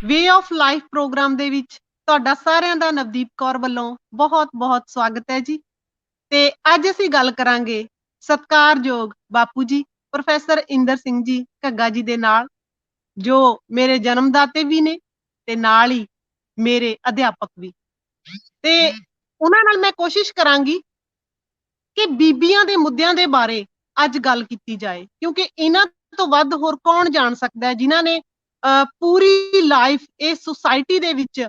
Way of life programme ਦੇ ਵਿੱਚ ਤੁਹਾਡਾ ਸਾਰਿਆਂ ਦਾ ਨਵਦੀਪ ਕੌਰ ਵੱਲੋਂ ਬਹੁਤ-ਬਹੁਤ ਸਵਾਗਤ ਹੈ ਜੀ। ਤੇ ਅੱਜ ਅਸੀਂ ਗੱਲ ਕਰਾਂਗੇ ਸਤਿਕਾਰਯੋਗ ਬਾਪੂ ਜੀ ਪ੍ਰੋਫੈਸਰ ਇੰਦਰ ਸਿੰਘ ਜੀ ਘੱਗਾ ਜੀ ਦੇ ਨਾਲ, ਜੋ ਮੇਰੇ ਜਨਮਦਾਤੇ ਵੀ ਨੇ ਤੇ ਨਾਲ ਹੀ ਮੇਰੇ ਅਧਿਆਪਕ ਵੀ। ਤੇ ਉਹਨਾਂ ਨਾਲ ਮੈਂ ਕੋਸ਼ਿਸ਼ ਕਰਾਂਗੀ ਕਿ ਬੀਬੀਆਂ ਦੇ ਮੁੱਦਿਆਂ ਦੇ ਬਾਰੇ ਅੱਜ ਗੱਲ ਕੀਤੀ ਜਾਏ, ਕਿਉਂਕਿ ਇਹਨਾਂ ਤੋਂ ਵੱਧ ਹੋਰ ਕੌਣ ਜਾਣ ਸਕਦਾ ਹੈ ਜਿਨ੍ਹਾਂ ਨੇ ਪੂਰੀ ਲਾਈਫ ਇਸ ਸੁਸਾਇਟੀ ਦੇ ਵਿੱਚ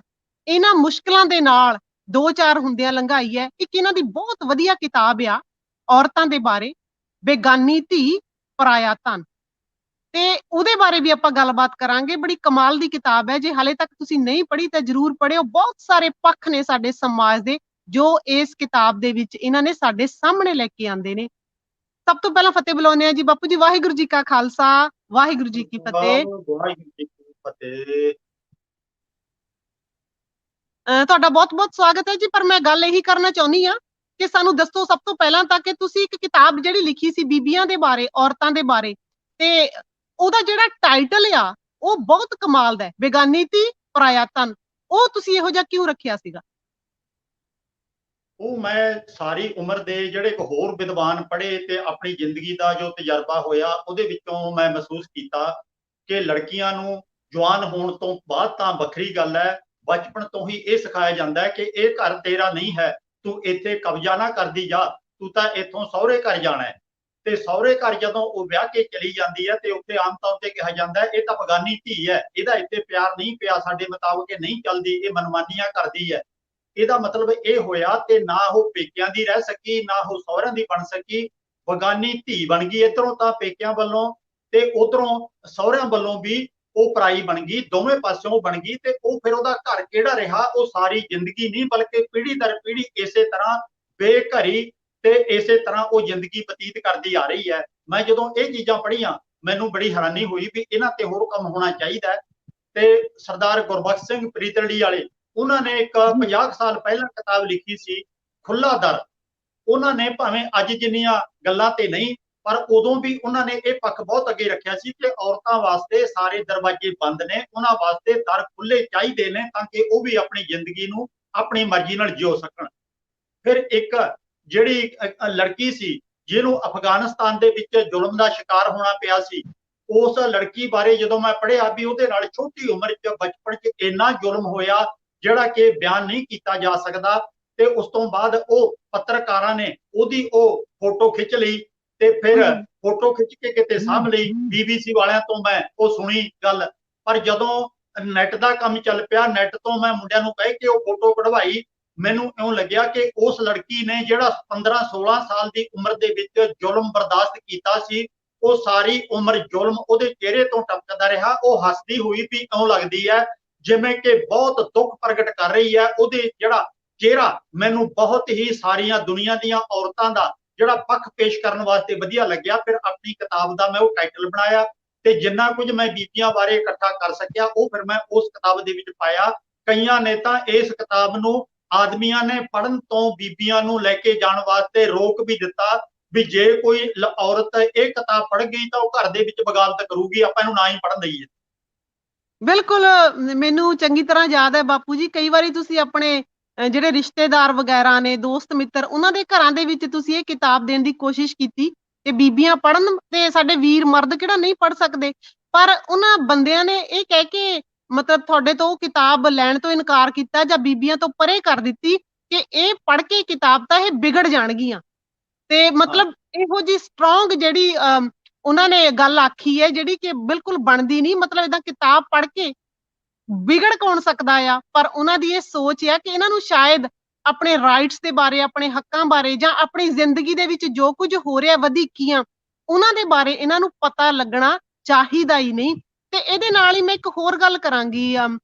ਇਹਨਾਂ ਮੁਸ਼ਕਲਾਂ ਦੇ ਨਾਲ ਦੋ ਚਾਰ ਹੁੰਦਿਆਂ ਲੰਘਾਈ ਹੈ। ਇੱਕ ਇਹਨਾਂ ਦੀ ਬਹੁਤ ਵਧੀਆ ਕਿਤਾਬ ਆ ਔਰਤਾਂ ਦੇ ਬਾਰੇ, ਬੇਗਾਨੀ ਧੀ ਪਰਾਇਆ ਧਨ, ਤੇ ਉਹਦੇ ਬਾਰੇ ਵੀ ਆਪਾਂ ਗੱਲਬਾਤ ਕਰਾਂਗੇ। ਬੜੀ ਕਮਾਲ ਦੀ ਕਿਤਾਬ ਹੈ, ਜੇ ਹਾਲੇ ਤੱਕ ਤੁਸੀਂ ਨਹੀਂ ਪੜ੍ਹੀ ਤਾਂ ਜ਼ਰੂਰ ਪੜ੍ਹਿਓ। ਬਹੁਤ ਸਾਰੇ ਪੱਖ ਨੇ ਸਾਡੇ ਸਮਾਜ ਦੇ ਜੋ ਇਸ ਕਿਤਾਬ ਦੇ ਵਿੱਚ ਇਹਨਾਂ ਨੇ ਸਾਡੇ ਸਾਹਮਣੇ ਲੈ ਕੇ ਆਂਦੇ ਨੇ। ਸਭ ਤੋਂ ਪਹਿਲਾਂ ਫਤਿਹ ਬੁਲਾਉਂਦੇ ਆ ਜੀ ਬਾਪੂ ਜੀ। ਵਾਹਿਗੁਰੂ ਜੀ ਕਾ ਖਾਲਸਾ, ਵਾਹਿਗੁਰੂ ਜੀ ਕੀ ਫਤਿਹ। ਵਾਹਿਗੁਰੂ ਜੀ ਕੀ ਫਤਿਹ। ਤੁਹਾਡਾ ਬਹੁਤ-ਬਹੁਤ ਸਵਾਗਤ ਹੈ ਜੀ। ਪਰ ਮੈਂ ਗੱਲ ਇਹੀ ਕਰਨਾ ਚਾਹੁੰਦੀ ਆ ਕਿ ਸਾਨੂੰ ਦੱਸੋ ਸਭ ਤੋਂ ਪਹਿਲਾਂ ਤਾਂ ਕਿ ਤੁਸੀਂ ਇੱਕ ਕਿਤਾਬ ਜਿਹੜੀ ਲਿਖੀ ਸੀ ਬੀਬੀਆਂ ਦੇ ਬਾਰੇ, ਔਰਤਾਂ ਦੇ ਬਾਰੇ, ਤੇ ਉਹਦਾ ਜਿਹੜਾ ਟਾਈਟਲ ਆ ਉਹ ਬਹੁਤ ਕਮਾਲ ਦਾ ਹੈ, ਬੇਗਾਨੀ ਧੀ ਪਰਾਇਆ ਧਨ। ਉਹ ਤੁਸੀਂ ਇਹੋ ਜਿਹਾ ਕਿਉਂ ਰੱਖਿਆ ਸੀਗਾ? ਉਹ ਮੈਂ ਸਾਰੀ ਉਮਰ ਦੇ ਜਿਹੜੇ ਇੱਕ ਹੋਰ ਵਿਦਵਾਨ ਪੜ੍ਹੇ ਤੇ ਆਪਣੀ ਜ਼ਿੰਦਗੀ ਦਾ ਜੋ ਤਜਰਬਾ ਹੋਇਆ ਉਹਦੇ ਵਿੱਚੋਂ ਮੈਂ ਮਹਿਸੂਸ ਕੀਤਾ ਕਿ ਲੜਕੀਆਂ ਨੂੰ ਜਵਾਨ ਹੋਣ ਤੋਂ ਬਾਅਦ ਤਾਂ ਵੱਖਰੀ ਗੱਲ ਹੈ, ਬਚਪਨ ਤੋਂ ਹੀ ਇਹ ਸਿਖਾਇਆ ਜਾਂਦਾ ਹੈ ਕਿ ਇਹ ਘਰ ਤੇਰਾ ਨਹੀਂ ਹੈ, ਤੂੰ ਇੱਥੇ ਕਬਜ਼ਾ ਨਾ ਕਰਦੀ ਜਾ, ਤੂੰ ਤਾਂ ਇੱਥੋਂ ਸਹੁਰੇ ਘਰ ਜਾਣਾ ਹੈ। ਤੇ ਸਹੁਰੇ ਘਰ ਜਦੋਂ ਉਹ ਵਿਆਹ ਕੇ ਚਲੀ ਜਾਂਦੀ ਹੈ ਤੇ ਉੱਥੇ ਆਮ ਤੌਰ ਤੇ ਕਿਹਾ ਜਾਂਦਾ ਹੈ ਇਹ ਤਾਂ ਬਗਾਨੀ ਧੀ ਹੈ, ਇਹਦਾ ਇੱਥੇ ਪਿਆਰ ਨਹੀਂ ਪਿਆ, ਸਾਡੇ ਮੁਤਾਬਕ ਇਹ ਨਹੀਂ ਚੱਲਦੀ, ਇਹ ਮਨਮਾਨੀਆਂ ਕਰਦੀ ਹੈ। ਇਹਦਾ ਮਤਲਬ ਇਹ ਹੋਇਆ ਤੇ ਨਾ ਉਹ ਪੇਕਿਆਂ ਦੀ ਰਹਿ ਸਕੀ, ਨਾ ਉਹ ਸਹੁਰਿਆਂ ਦੀ ਬਣ ਸਕੀ, ਬਗਾਨੀ ਧੀ ਬਣ ਗਈ। ਇੱਧਰੋਂ ਤਾਂ ਪੇਕਿਆਂ ਵੱਲੋਂ ਤੇ ਉਧਰੋਂ ਸਹੁਰਿਆਂ ਵੱਲੋਂ ਵੀ ਉਹ ਪਰਾਈ ਬਣ ਗਈ, ਦੋਵੇਂ ਪਾਸਿਓਂ ਬਣ ਗਈ। ਤੇ ਉਹ ਫਿਰ ਉਹਦਾ ਘਰ ਕਿਹੜਾ ਰਿਹਾ, ਉਹ ਸਾਰੀ ਜ਼ਿੰਦਗੀ ਨਹੀਂ ਬਲਕਿ ਪੀੜ੍ਹੀ ਦਰ ਪੀੜ੍ਹੀ ਇਸੇ ਤਰ੍ਹਾਂ ਬੇਘਰੀ ਤੇ ਇਸੇ ਤਰ੍ਹਾਂ ਉਹ ਜ਼ਿੰਦਗੀ ਬਤੀਤ ਕਰਦੀ ਆ ਰਹੀ ਹੈ। ਮੈਂ ਜਦੋਂ ਇਹ ਚੀਜ਼ਾਂ ਪੜ੍ਹੀਆਂ ਮੈਨੂੰ ਬੜੀ ਹੈਰਾਨੀ ਹੋਈ ਵੀ ਇਹਨਾਂ ਤੇ ਹੋਰ ਕੰਮ ਹੋਣਾ ਚਾਹੀਦਾ। ਤੇ ਸਰਦਾਰ ਗੁਰਬਖਸ਼ ਸਿੰਘ ਪ੍ਰੀਤਲੜੀ ਵਾਲੇ ਉਹਨਾਂ ਨੇ ਇੱਕ 50 ਸਾਲ ਪਹਿਲਾਂ ਕਿਤਾਬ ਲਿਖੀ ਸੀ ਖੁੱਲਾ ਦਰ। ਉਹਨਾਂ ਨੇ ਭਾਵੇਂ ਅੱਜ ਜਿੰਨੀਆਂ ਗੱਲਾਂ ਤੇ ਨਹੀਂ, ਪਰ ਉਦੋਂ ਵੀ ਉਹਨਾਂ ਨੇ ਇਹ ਪੱਖ ਬਹੁਤ ਅੱਗੇ ਰੱਖਿਆ ਸੀ ਕਿ ਔਰਤਾਂ ਵਾਸਤੇ ਸਾਰੇ ਦਰਵਾਜ਼ੇ ਬੰਦ ਨੇ, ਉਹਨਾਂ ਵਾਸਤੇ ਦਰ ਖੁੱਲੇ ਚਾਹੀਦੇ ਨੇ ਤਾਂ ਕਿ ਉਹ ਵੀ ਆਪਣੀ ਜ਼ਿੰਦਗੀ ਨੂੰ ਆਪਣੀ ਮਰਜ਼ੀ ਨਾਲ ਜਿਉ ਸਕਣ। ਫਿਰ ਇੱਕ ਜਿਹੜੀ ਲੜਕੀ ਸੀ ਜਿਹਨੂੰ ਅਫਗਾਨਿਸਤਾਨ ਦੇ ਵਿੱਚ ਜ਼ੁਲਮ ਦਾ ਸ਼ਿਕਾਰ ਹੋਣਾ ਪਿਆ ਸੀ, ਉਸ ਲੜਕੀ ਬਾਰੇ ਜਦੋਂ ਮੈਂ ਪੜ੍ਹਿਆ ਵੀ ਉਹਦੇ ਨਾਲ ਛੋਟੀ ਉਮਰ 'ਚ ਬਚਪਨ 'ਚ ਇੰਨਾ ਜ਼ੁਲਮ ਹੋਇਆ ਜਿਹੜਾ ਕਿ ਬਿਆਨ ਨਹੀਂ ਕੀਤਾ ਜਾ ਸਕਦਾ। ਤੇ ਉਸ ਤੋਂ ਬਾਅਦ ਉਹ ਪੱਤਰਕਾਰਾਂ ਨੇ ਉਹਦੀ ਉਹ ਫੋਟੋ ਖਿੱਚ ਲਈ ਤੇ ਫਿਰ ਫੋਟੋ ਖਿੱਚ ਕੇ ਕਿਤੇ ਸਾਂਭ ਲਈ। BBC ਵਾਲਿਆਂ ਤੋਂ ਮੈਂ ਉਹ ਸੁਣੀ ਗੱਲ, ਪਰ ਜਦੋਂ ਨੈਟ ਦਾ ਕੰਮ ਚੱਲ ਪਿਆ, ਨੈਟ ਤੋਂ ਮੈਂ ਮੁੰਡਿਆਂ ਨੂੰ ਕਹਿ ਕੇ ਉਹ ਫੋਟੋ ਕਢਵਾਈ, ਮੈਨੂੰ ਇਉਂ ਲੱਗਿਆ ਕਿ ਉਸ ਲੜਕੀ ਨੇ ਜਿਹੜਾ 15-16 ਸਾਲ ਦੀ ਉਮਰ ਦੇ ਵਿੱਚ ਜ਼ੁਲਮ ਬਰਦਾਸ਼ਤ ਕੀਤਾ ਸੀ, ਉਹ ਸਾਰੀ ਉਮਰ ਜ਼ੁਲਮ ਉਹਦੇ ਚਿਹਰੇ ਤੋਂ ਟਪਕਦਾ ਰਿਹਾ। ਉਹ ਹੱਸਦੀ ਹੋਈ ਵੀ ਇਉਂ ਲੱਗਦੀ ਹੈ ਜਿਵੇਂ ਕਿ ਬਹੁਤ ਦੁੱਖ ਪ੍ਰਗਟ ਕਰ ਰਹੀ ਹੈ। ਉਹਦੇ ਜਿਹੜਾ ਚਿਹਰਾ ਮੈਨੂੰ ਬਹੁਤ ਹੀ ਸਾਰੀਆਂ ਦੁਨੀਆ ਦੀਆਂ ਔਰਤਾਂ ਦਾ ਜਿਹੜਾ ਪੱਖ ਪੇਸ਼ ਕਰਨ ਵਾਸਤੇ ਵਧੀਆ ਲੱਗਿਆ। ਫਿਰ ਆਪਣੀ ਕਿਤਾਬ ਦਾ ਮੈਂ ਉਹ ਟਾਈਟਲ ਬਣਾਇਆ ਤੇ ਜਿੰਨਾ ਕੁਝ ਮੈਂ ਬੀਬੀਆਂ ਬਾਰੇ ਇਕੱਠਾ ਕਰ ਸਕਿਆ ਉਹ ਫਿਰ ਮੈਂ ਉਸ ਕਿਤਾਬ ਦੇ ਵਿੱਚ ਪਾਇਆ। ਕਈਆਂ ਨੇ ਤਾਂ ਇਸ ਕਿਤਾਬ ਨੂੰ ਆਦਮੀਆਂ ਨੇ ਪੜ੍ਹਨ ਤੋਂ ਬੀਬੀਆਂ ਨੂੰ ਲੈ ਕੇ ਜਾਣ ਵਾਸਤੇ ਰੋਕ ਵੀ ਦਿੱਤਾ ਵੀ ਜੇ ਕੋਈ ਔਰਤ ਇਹ ਕਿਤਾਬ ਪੜ੍ਹ ਗਈ ਤਾਂ ਉਹ ਘਰ ਦੇ ਵਿੱਚ ਬਗਾਵਤ ਕਰੂਗੀ, ਆਪਾਂ ਇਹਨੂੰ ਨਾ ਹੀ ਪੜ੍ਹਨ ਦਈਏ। ਬਿਲਕੁਲ, ਮੈਨੂੰ ਚੰਗੀ ਤਰ੍ਹਾਂ ਯਾਦ ਹੈ ਬਾਪੂ ਜੀ। ਕਈ ਵਾਰੀ ਤੁਸੀਂ ਆਪਣੇ ਜਿਹੜੇ ਰਿਸ਼ਤੇਦਾਰ ਵਗੈਰਾ ਨੇ, ਦੋਸਤ ਮਿੱਤਰ, ਉਹਨਾਂ ਦੇ ਘਰਾਂ ਦੇ ਵਿੱਚ ਤੁਸੀਂ ਇਹ ਕਿਤਾਬ ਦੇਣ ਦੀ ਕੋਸ਼ਿਸ਼ ਕੀਤੀ ਕਿ ਬੀਬੀਆਂ ਪੜ੍ਹਨ, ਤੇ ਸਾਡੇ ਵੀਰ ਮਰਦ ਕਿਹੜਾ ਨਹੀਂ ਪੜ੍ਹ ਸਕਦੇ। ਪਰ ਉਹਨਾਂ ਬੰਦਿਆਂ ਨੇ ਇਹ ਕਹਿ ਕੇ ਮਤਲਬ ਤੁਹਾਡੇ ਤੋਂ ਉਹ ਕਿਤਾਬ ਲੈਣ ਤੋਂ ਇਨਕਾਰ ਕੀਤਾ ਜਾਂ ਬੀਬੀਆਂ ਤੋਂ ਪਰੇ ਕਰ ਦਿੱਤੀ ਕਿ ਇਹ ਪੜ੍ਹ ਕੇ ਕਿਤਾਬ ਤਾਂ ਇਹ ਵਿਗੜ ਜਾਣਗੀਆਂ। ਤੇ ਮਤਲਬ ਇਹੋ ਜੀ ਸਟਰੋਂਗ ਜਿਹੜੀ ਉਹਨਾਂ ਨੇ ਗੱਲ ਆਖੀ ਹੈ ਜਿਹੜੀ ਕਿ ਬਿਲਕੁਲ ਬਣਦੀ ਨਹੀਂ। ਮਤਲਬ ਏਦਾਂ ਕਿਤਾਬ ਪੜ੍ਹ ਕੇ ਵਿਗੜ ਕੌਣ ਸਕਦਾ ਆ, ਪਰ ਉਹਨਾਂ ਦੀ ਇਹ ਸੋਚ ਆ ਕਿ ਇਹਨਾਂ ਨੂੰ ਸ਼ਾਇਦ ਆਪਣੇ ਰਾਈਟਸ ਦੇ ਬਾਰੇ, ਆਪਣੇ ਹੱਕਾਂ ਬਾਰੇ, ਜਾਂ ਆਪਣੀ ਜ਼ਿੰਦਗੀ ਦੇ ਵਿੱਚ ਜੋ ਕੁਝ ਹੋ ਰਿਹਾ ਵਧੀਕੀਆਂ, ਉਹਨਾਂ ਦੇ ਬਾਰੇ ਇਹਨਾਂ ਨੂੰ ਪਤਾ ਲੱਗਣਾ ਚਾਹੀਦਾ ਹੀ ਨਹੀਂ। ਤੇ ਇਹਦੇ ਨਾਲ ਹੀ ਮੈਂ ਇੱਕ ਹੋਰ ਗੱਲ ਕਰਾਂਗੀ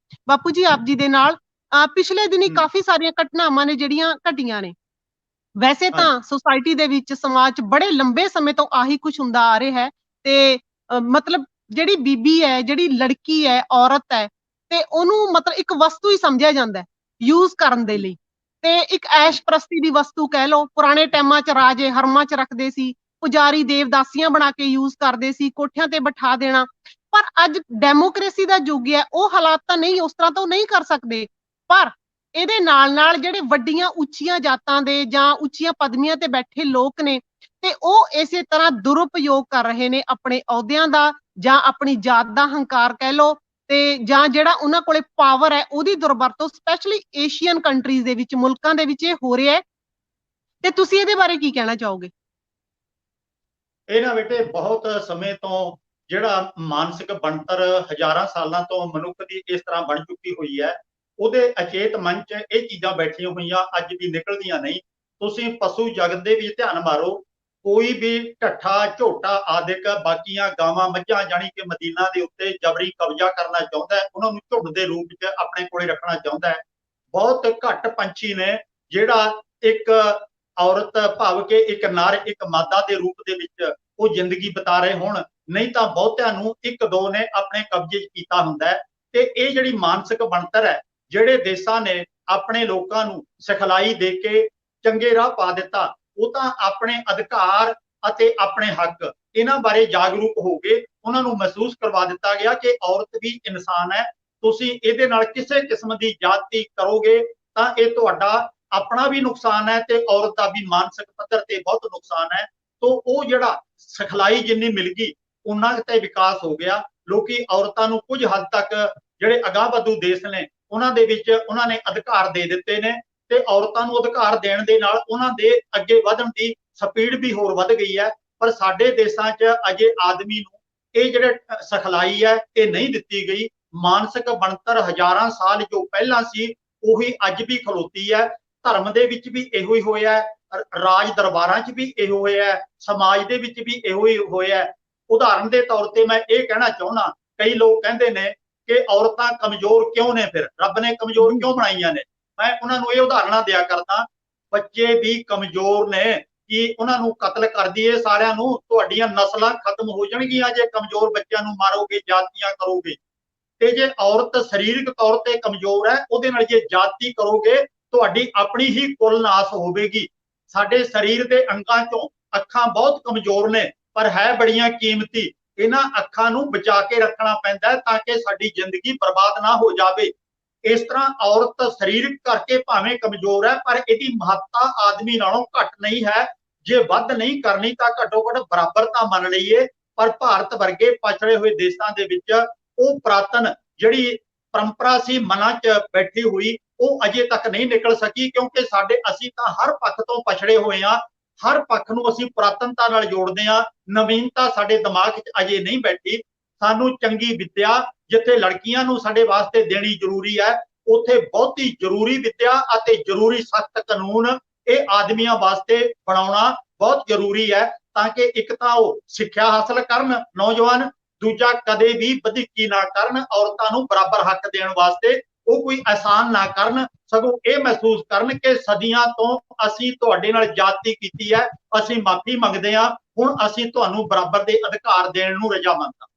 ਬਾਪੂ ਜੀ ਆਪ ਜੀ ਦੇ ਨਾਲ। ਪਿਛਲੇ ਦਿਨੀ ਕਾਫੀ ਸਾਰੀਆਂ ਘਟਨਾਵਾਂ ਨੇ ਜਿਹੜੀਆਂ ਘਟੀਆਂ ਨੇ। ਵੈਸੇ ਤਾਂ ਸੁਸਾਇਟੀ ਦੇ ਵਿੱਚ, ਸਮਾਜ 'ਚ ਬੜੇ ਲੰਬੇ ਸਮੇਂ ਤੋਂ ਆਹੀ ਕੁਝ ਹੁੰਦਾ ਆ ਰਿਹਾ ਹੈ। ਤੇ ਮਤਲਬ ਜਿਹੜੀ ਬੀਬੀ ਹੈ, ਜਿਹੜੀ ਲੜਕੀ ਹੈ, ਔਰਤ ਹੈ, ਤੇ ਉਹਨੂੰ ਮਤਲਬ ਇੱਕ ਵਸਤੂ ਹੀ ਸਮਝਿਆ ਜਾਂਦਾ ਯੂਜ਼ ਕਰਨ ਦੇ ਲਈ, ਤੇ ਇੱਕ ਐਸ਼ ਪ੍ਰਸਤੀ ਦੀ ਵਸਤੂ ਕਹਿ ਲਓ। ਪੁਰਾਣੇ ਟਾਈਮਾਂ 'ਚ ਰਾਜੇ ਹਰਮਾਂ 'ਚ ਰੱਖਦੇ ਸੀ, ਪੁਜਾਰੀ ਦੇਵਦਾਸੀਆਂ ਬਣਾ ਕੇ ਯੂਜ਼ ਕਰਦੇ ਸੀ, ਕੋਠਿਆਂ ਤੇ ਬਿਠਾ ਦੇਣਾ। ਪਰ ਅੱਜ ਡੈਮੋਕ੍ਰੇਸੀ ਦਾ ਯੁੱਗ ਹੈ, ਉਹ ਹਾਲਾਤ ਤਾਂ ਨਹੀਂ, ਉਸ ਤਰ੍ਹਾਂ ਤਾਂ ਉਹ ਨਹੀਂ ਕਰ ਸਕਦੇ। ਪਰ ਇਹਦੇ ਨਾਲ ਨਾਲ ਜਿਹੜੇ ਵੱਡੀਆਂ ਉੱਚੀਆਂ ਜਾਤਾਂ ਦੇ ਜਾਂ ਉੱਚੀਆਂ ਪਦਵੀਆਂ ਤੇ ਬੈਠੇ ਲੋਕ ਨੇ, ਤੇ ਉਹ ਇਸੇ ਤਰ੍ਹਾਂ ਦੁਰਉਪਯੋਗ ਕਰ ਰਹੇ ਨੇ ਆਪਣੇ ਅਹੁਦਿਆਂ ਦਾ, ਜਾਂ ਆਪਣੀ ਜਾਤ ਦਾ ਹੰਕਾਰ ਕਹਿ ਲਓ, ਤੇ ਜਾਂ ਜਿਹੜਾ ਉਹਨਾਂ ਕੋਲੇ ਪਾਵਰ ਹੈ ਉਹਦੀ ਦੁਰਵਰਤੋਂ ਸਪੈਸ਼ਲੀ ਏਸ਼ੀਅਨ ਕੰਟਰੀਜ਼ ਦੇ ਵਿੱਚ, ਮੁਲਕਾਂ ਦੇ ਵਿੱਚ ਇਹ ਹੋ ਰਿਹਾ ਹੈ। ਤੇ ਤੁਸੀਂ ਇਹਦੇ ਬਾਰੇ ਕੀ ਕਹਿਣਾ ਚਾਹੋਗੇ? ਇਹ ਨਾ ਬੇਟੇ, ਬਹੁਤ ਸਮੇਂ ਤੋਂ ਜਿਹੜਾ ਮਾਨਸਿਕ ਬਣਤਰ ਹਜ਼ਾਰਾਂ ਸਾਲਾਂ ਤੋਂ ਮਨੁੱਖ ਦੀ ਇਸ ਤਰ੍ਹਾਂ ਬਣ ਚੁੱਕੀ ਹੋਈ ਹੈ, ਉਹਦੇ ਅਚੇਤ ਮਨ 'ਚ ਇਹ ਚੀਜ਼ਾਂ ਬੈਠੀਆਂ ਹੋਈਆਂ, ਅੱਜ ਵੀ ਨਿਕਲਦੀਆਂ ਨਹੀਂ। ਤੁਸੀਂ ਪਸ਼ੂ ਜਗਤ ਦੇ ਵਿੱਚ ਧਿਆਨ ਮਾਰੋ, ਕੋਈ ਵੀ ਢੱਠਾ ਝੋਟਾ ਆਦਿਕ ਬਾਕੀਆਂ ਗਾਵਾਂ ਮੱਝਾਂ ਜਾਣੀ ਕਿ ਮਦੀਨਾ ਦੇ ਉੱਤੇ ਜਬਰੀ ਕਬਜ਼ਾ ਕਰਨਾ ਚਾਹੁੰਦਾ ਹੈ, ਉਹਨਾਂ ਨੂੰ ਝੁੰਡ ਦੇ ਰੂਪ 'ਚ ਆਪਣੇ ਕੋਲੇ ਰੱਖਣਾ ਚਾਹੁੰਦਾ ਹੈ। ਬਹੁਤ ਘੱਟ ਪੰਛੀ ਨੇ ਜਿਹੜਾ ਇੱਕ ਔਰਤ ਭਾਵ ਕਿ ਇੱਕ ਨਰ ਇੱਕ ਮਾਦਾ ਦੇ ਰੂਪ ਦੇ ਵਿੱਚ ਉਹ ਜ਼ਿੰਦਗੀ ਬਿਤਾ ਰਹੇ ਹੋਣ, ਨਹੀਂ ਤਾਂ ਬਹੁਤਿਆਂ ਨੂੰ ਇੱਕ ਦੋ ਨੇ ਆਪਣੇ ਕਬਜ਼ੇ 'ਚ ਕੀਤਾ ਹੁੰਦਾ ਹੈ। ਤੇ ਇਹ ਜਿਹੜੀ ਮਾਨਸਿਕ ਬਣਤਰ ਹੈ, ਜਿਹੜੇ ਦੇਸ਼ਾਂ ਨੇ ਆਪਣੇ ਲੋਕਾਂ ਨੂੰ ਸਿਖਲਾਈ ਦੇ ਕੇ ਚੰਗੇ ਰਾਹ ਪਾ ਦਿੱਤਾ, ਉਹ ਤਾਂ ਆਪਣੇ ਅਧਿਕਾਰ ਅਤੇ ਆਪਣੇ ਹੱਕ ਇਹਨਾਂ ਬਾਰੇ ਜਾਗਰੂਕ ਹੋ ਕੇ ਉਹਨਾਂ ਨੂੰ ਮਹਿਸੂਸ ਕਰਵਾ ਦਿੱਤਾ ਗਿਆ ਕਿ ਔਰਤ ਵੀ ਇਨਸਾਨ ਹੈ। ਤੁਸੀਂ ਇਹਦੇ ਨਾਲ ਕਿਸੇ ਕਿਸਮ ਦੀ ਜ਼ਿਆਦਤੀ ਕਰੋਗੇ ਤਾਂ ਇਹ ਤੁਹਾਡਾ ਆਪਣਾ ਵੀ ਨੁਕਸਾਨ ਹੈ ਤੇ ਔਰਤ ਦਾ ਵੀ ਮਾਨਸਿਕ ਪੱਧਰ ਤੇ ਬਹੁਤ ਨੁਕਸਾਨ ਹੈ। ਤੋਂ ਉਹ ਜਿਹੜਾ ਸਿਖਲਾਈ ਜਿੰਨੀ ਮਿਲ ਗਈ, ਉਹਨਾਂ ਤੇ ਵਿਕਾਸ ਹੋ ਗਿਆ। ਲੋਕੀ ਔਰਤਾਂ ਨੂੰ ਕੁਝ ਹੱਦ ਤੱਕ ਜਿਹੜੇ ਅਗਾਂਹਵਧੂ ਦੇਸ਼ ਨੇ ਉਹਨਾਂ ਦੇ ਵਿੱਚ ਉਹਨਾਂ ਨੇ ਅਧਿਕਾਰ ਦੇ ਦਿੱਤੇ ਨੇ, ਤੇ ਔਰਤਾਂ ਨੂੰ ਅਧਿਕਾਰ ਦੇਣ ਦੇ ਨਾਲ ਉਹਨਾਂ ਦੇ ਅੱਗੇ ਵਧਣ ਦੀ ਸਪੀਡ ਵੀ ਹੋਰ ਵੱਧ ਗਈ ਹੈ। ਪਰ ਸਾਡੇ ਦੇਸ਼ਾਂ 'ਚ ਅਜੇ ਆਦਮੀ ਨੂੰ ਇਹ ਜਿਹੜੇ ਸਿਖਲਾਈ ਹੈ ਇਹ ਨਹੀਂ ਦਿੱਤੀ ਗਈ। ਮਾਨਸਿਕ ਬਣਤਰ ਹਜ਼ਾਰਾਂ ਸਾਲ ਜੋ ਪਹਿਲਾਂ ਸੀ ਉਹੀ ਅੱਜ ਵੀ ਖਲੋਤੀ ਹੈ। ਧਰਮ ਦੇ ਵਿੱਚ ਵੀ ਇਹੋ ਹੀ ਹੋਇਆ ਹੈ, ਰਾਜ ਦਰਬਾਰਾਂ 'ਚ ਵੀ ਇਹੋ ਹੋਇਆ ਹੈ, ਸਮਾਜ ਦੇ ਵਿੱਚ ਵੀ ਇਹੋ ਹੀ ਹੋਇਆ ਹੈ। ਉਦਾਹਰਨ ਦੇ ਤੌਰ ਤੇ ਮੈਂ ਇਹ ਕਹਿਣਾ ਚਾਹੁੰਦਾ, ਕਈ ਲੋਕ ਕਹਿੰਦੇ ਨੇ ਕਿ ਔਰਤਾਂ ਕਮਜ਼ੋਰ ਕਿਉਂ ਨੇ, ਫਿਰ ਰੱਬ ਨੇ ਕਮਜ਼ੋਰ ਕਿਉਂ ਬਣਾਈਆਂ ਨੇ। ਮੈਂ ਉਹਨਾਂ ਨੂੰ ਇਹ ਉਦਾਹਰਨਾਂ ਦਿਆ ਕਰਦਾ, ਬੱਚੇ ਵੀ ਕਮਜ਼ੋਰ ਨੇ, ਕਿ ਉਹਨਾਂ ਨੂੰ ਕਤਲ ਕਰ ਦਈਏ ਸਾਰਿਆਂ ਨੂੰ, ਤੁਹਾਡੀਆਂ ਨਸਲਾਂ ਖਤਮ ਹੋ ਜਾਣਗੀਆਂ ਜੇ ਕਮਜ਼ੋਰ ਬੱਚਿਆਂ ਨੂੰ ਮਾਰੋਗੇ, ਜਾਤੀਆਂ ਕਰੋਗੇ। ਤੇ ਜੇ ਔਰਤ ਸਰੀਰਕ ਤੌਰ ਤੇ ਕਮਜ਼ੋਰ ਹੈ, ਉਹਦੇ ਨਾਲ ਜੇ ਜਾਤੀ ਕਰੋਗੇ ਤੁਹਾਡੀ ਆਪਣੀ ਹੀ ਕੁਲ ਨਾਸ ਹੋਵੇਗੀ। ਸਾਡੇ ਸਰੀਰ ਦੇ ਅੰਗਾਂ ਚੋਂ ਅੱਖਾਂ ਬਹੁਤ ਕਮਜ਼ੋਰ ਨੇ, ਪਰ ਹੈ ਬੜੀਆਂ ਕੀਮਤੀ। ਇਹਨਾਂ ਅੱਖਾਂ ਨੂੰ ਬਚਾ ਕੇ ਰੱਖਣਾ ਪੈਂਦਾ ਤਾਂ ਕਿ ਸਾਡੀ ਜ਼ਿੰਦਗੀ ਬਰਬਾਦ ਨਾ ਹੋ ਜਾਵੇ। ਇਸ ਤਰ੍ਹਾਂ ਔਰਤ ਸਰੀਰਕ ਕਰਕੇ ਭਾਵੇਂ ਕਮਜ਼ੋਰ ਹੈ, ਪਰ ਇਹਦੀ ਮਹੱਤਤਾ ਆਦਮੀ ਨਾਲੋਂ ਘੱਟ ਨਹੀਂ ਹੈ। ਜੇ ਵੱਧ ਨਹੀਂ ਕਰਨੀ ਤਾਂ ਘੱਟੋ ਘੱਟ ਬਰਾਬਰ ਤਾਂ ਮੰਨ ਲਈਏ। ਪਰ ਭਾਰਤ ਵਰਗੇ ਪਛੜੇ ਹੋਏ ਦੇਸ਼ਾਂ ਦੇ ਵਿੱਚ ਉਹ ਪੁਰਾਤਨ ਜਿਹੜੀ ਪਰੰਪਰਾ ਸੀ ਮਨਾਂ 'ਚ ਬੈਠੀ ਹੋਈ, ਉਹ ਅਜੇ ਤੱਕ ਨਹੀਂ ਨਿਕਲ ਸਕੀ, ਕਿਉਂਕਿ ਅਸੀਂ ਤਾਂ ਹਰ ਪੱਖ ਤੋਂ ਪਛੜੇ ਹੋਏ ਹਾਂ। ਹਰ ਪੱਖ ਨੂੰ ਅਸੀਂ ਪੁਰਾਤਨਤਾ ਨਾਲ ਜੋੜਦੇ ਹਾਂ, ਨਵੀਨਤਾ ਸਾਡੇ ਦਿਮਾਗ 'ਚ ਅਜੇ ਨਹੀਂ ਬੈਠੀ। ਸਾਨੂੰ ਚੰਗੀ ਵਿੱਦਿਆ ਜਿੱਥੇ ਲੜਕੀਆਂ ਨੂੰ ਸਾਡੇ ਵਾਸਤੇ ਦੇਣੀ ਜ਼ਰੂਰੀ ਹੈ, ਉੱਥੇ ਬਹੁਤੀ ਜ਼ਰੂਰੀ ਵਿੱਦਿਆ ਅਤੇ ਜ਼ਰੂਰੀ ਸਖਤ ਕਾਨੂੰਨ ਇਹ ਆਦਮੀਆਂ ਵਾਸਤੇ ਬਣਾਉਣਾ ਬਹੁਤ ਜ਼ਰੂਰੀ ਹੈ, ਤਾਂ ਕਿ ਇੱਕ ਤਾਂ ਉਹ ਸਿੱਖਿਆ ਹਾਸਲ ਕਰਨ ਨੌਜਵਾਨ, ਦੂਜਾ ਕਦੇ ਵੀ ਵਧੀਕੀ ਨਾ ਕਰਨ, ਔਰਤਾਂ ਨੂੰ ਬਰਾਬਰ ਹੱਕ ਦੇਣ ਵਾਸਤੇ ਉਹ ਕੋਈ ਆਸਾਨ ਨਾ ਕਰਨ, ਸਗੋਂ ਇਹ ਮਹਿਸੂਸ ਕਰਨ ਕਿ ਸਦੀਆਂ ਤੋਂ ਅਸੀਂ ਤੁਹਾਡੇ ਨਾਲ ਜ਼ਿਆਦਤੀ ਕੀਤੀ ਹੈ, ਅਸੀਂ ਮਾਫੀ ਮੰਗਦੇ ਹਾਂ, ਹੁਣ ਅਸੀਂ ਤੁਹਾਨੂੰ ਬਰਾਬਰ ਦੇ ਅਧਿਕਾਰ ਦੇਣ ਨੂੰ ਰਜ਼ਾਮੰਦ ਹਾਂ।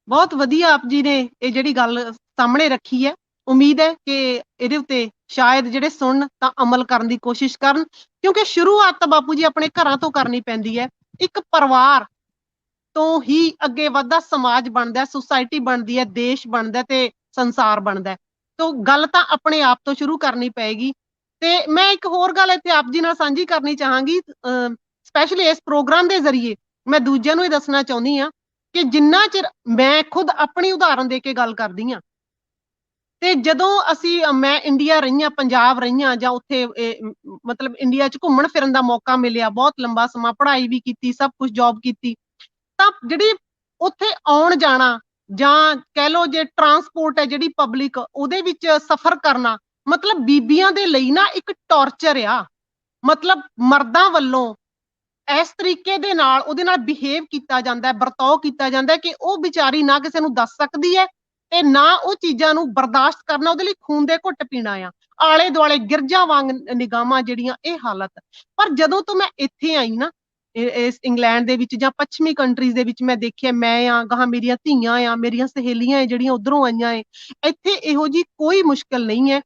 ਬਹੁਤ ਵਧੀਆ ਆਪ ਜੀ ਨੇ ਇਹ ਜਿਹੜੀ ਗੱਲ ਸਾਹਮਣੇ ਰੱਖੀ ਹੈ। ਉਮੀਦ ਹੈ ਕਿ ਇਹਦੇ ਉੱਤੇ ਸ਼ਾਇਦ ਜਿਹੜੇ ਸੁਣਨ ਤਾਂ ਅਮਲ ਕਰਨ ਦੀ ਕੋਸ਼ਿਸ਼ ਕਰਨ, ਕਿਉਂਕਿ ਸ਼ੁਰੂਆਤ ਤਾਂ ਬਾਪੂ ਜੀ ਆਪਣੇ ਘਰਾਂ ਤੋਂ ਕਰਨੀ ਪੈਂਦੀ ਹੈ। ਇੱਕ ਪਰਿਵਾਰ ਤੋਂ ਹੀ ਅੱਗੇ ਵੱਧਦਾ ਸਮਾਜ ਬਣਦਾ, ਸੁਸਾਇਟੀ ਬਣਦੀ ਹੈ, ਦੇਸ਼ ਬਣਦਾ ਤੇ ਸੰਸਾਰ ਬਣਦਾ। ਤੋਂ ਗੱਲ ਤਾਂ ਆਪਣੇ ਆਪ ਤੋਂ ਸ਼ੁਰੂ ਕਰਨੀ ਪਏਗੀ। ਤੇ ਮੈਂ ਇੱਕ ਹੋਰ ਗੱਲ ਇੱਥੇ ਆਪ ਜੀ ਨਾਲ ਸਾਂਝੀ ਕਰਨੀ ਚਾਹਾਂਗੀ, ਸਪੈਸ਼ਲੀ ਇਸ ਪ੍ਰੋਗਰਾਮ ਦੇ ਜ਼ਰੀਏ ਮੈਂ ਦੂਜਿਆਂ ਨੂੰ ਇਹ ਦੱਸਣਾ ਚਾਹੁੰਦੀ ਹਾਂ ਕਿ ਜਿੰਨਾ ਚਿਰ ਮੈਂ ਖੁਦ ਆਪਣੀ ਉਦਾਹਰਨ ਦੇ ਕੇ ਗੱਲ ਕਰਦੀ ਹਾਂ, ਤੇ ਜਦੋਂ ਮੈਂ ਇੰਡੀਆ ਰਹੀ ਹਾਂ, ਪੰਜਾਬ ਰਹੀ ਹਾਂ, ਜਾਂ ਉੱਥੇ ਮਤਲਬ ਇੰਡੀਆ 'ਚ ਘੁੰਮਣ ਫਿਰਨ ਦਾ ਮੌਕਾ ਮਿਲਿਆ, ਬਹੁਤ ਲੰਬਾ ਸਮਾਂ ਪੜ੍ਹਾਈ ਵੀ ਕੀਤੀ, ਸਭ ਕੁਝ ਜੌਬ ਕੀਤੀ, ਤਾਂ ਜਿਹੜੀ ਉੱਥੇ ਆਉਣ ਜਾਣਾ ਜਾਂ ਕਹਿ ਲਓ ਜੇ ਟਰਾਂਸਪੋਰਟ ਹੈ ਜਿਹੜੀ ਪਬਲਿਕ, ਉਹਦੇ ਵਿੱਚ ਸਫ਼ਰ ਕਰਨਾ ਮਤਲਬ ਬੀਬੀਆਂ ਦੇ ਲਈ ਨਾ ਇੱਕ ਟੌਰਚਰ ਆ। ਮਤਲਬ ਮਰਦਾਂ ਵੱਲੋਂ ਇਸ ਤਰੀਕੇ ਦੇ ਨਾਲ ਉਹਦੇ ਨਾਲ ਬਿਹੇਵ ਕੀਤਾ ਜਾਂਦਾ ਹੈ, ਵਰਤਾਓ ਕੀਤਾ ਜਾਂਦਾ ਹੈ ਕਿ ਉਹ ਵਿਚਾਰੀ ਨਾ ਕਿਸੇ ਨੂੰ ਦੱਸ ਸਕਦੀ ਹੈ ਤੇ ਨਾ ਉਹ ਚੀਜ਼ਾਂ ਨੂੰ ਬਰਦਾਸ਼ਤ ਕਰਨਾ, ਉਹਦੇ ਲਈ ਖੂਨ ਦੇ ਘੁੱਟ ਪੀਣਾ ਆ। ਆਲੇ ਦੁਆਲੇ ਗਿਰਜਾਂ ਵਾਂਗ ਨਿਗਾਹਾਂ ਜਿਹੜੀਆਂ, ਇਹ ਹਾਲਤ। ਪਰ ਜਦੋਂ ਤੋਂ ਮੈਂ ਇੱਥੇ ਆਈ ਨਾ, ਇਸ ਇੰਗਲੈਂਡ ਦੇ ਵਿੱਚ ਜਾਂ ਪੱਛਮੀ ਕੰਟਰੀਜ਼ ਦੇ ਵਿੱਚ, ਮੈਂ ਦੇਖਿਆ, ਮੈਂ ਆ ਗਾਹਾਂ ਮੇਰੀਆਂ ਧੀਆਂ ਆ, ਮੇਰੀਆਂ ਸਹੇਲੀਆਂ ਜਿਹੜੀਆਂ ਉਧਰੋਂ ਆਈਆਂ ਏ, ਇੱਥੇ ਇਹੋ ਜੀ ਕੋਈ ਮੁਸ਼ਕਲ ਨਹੀਂ ਹੈ।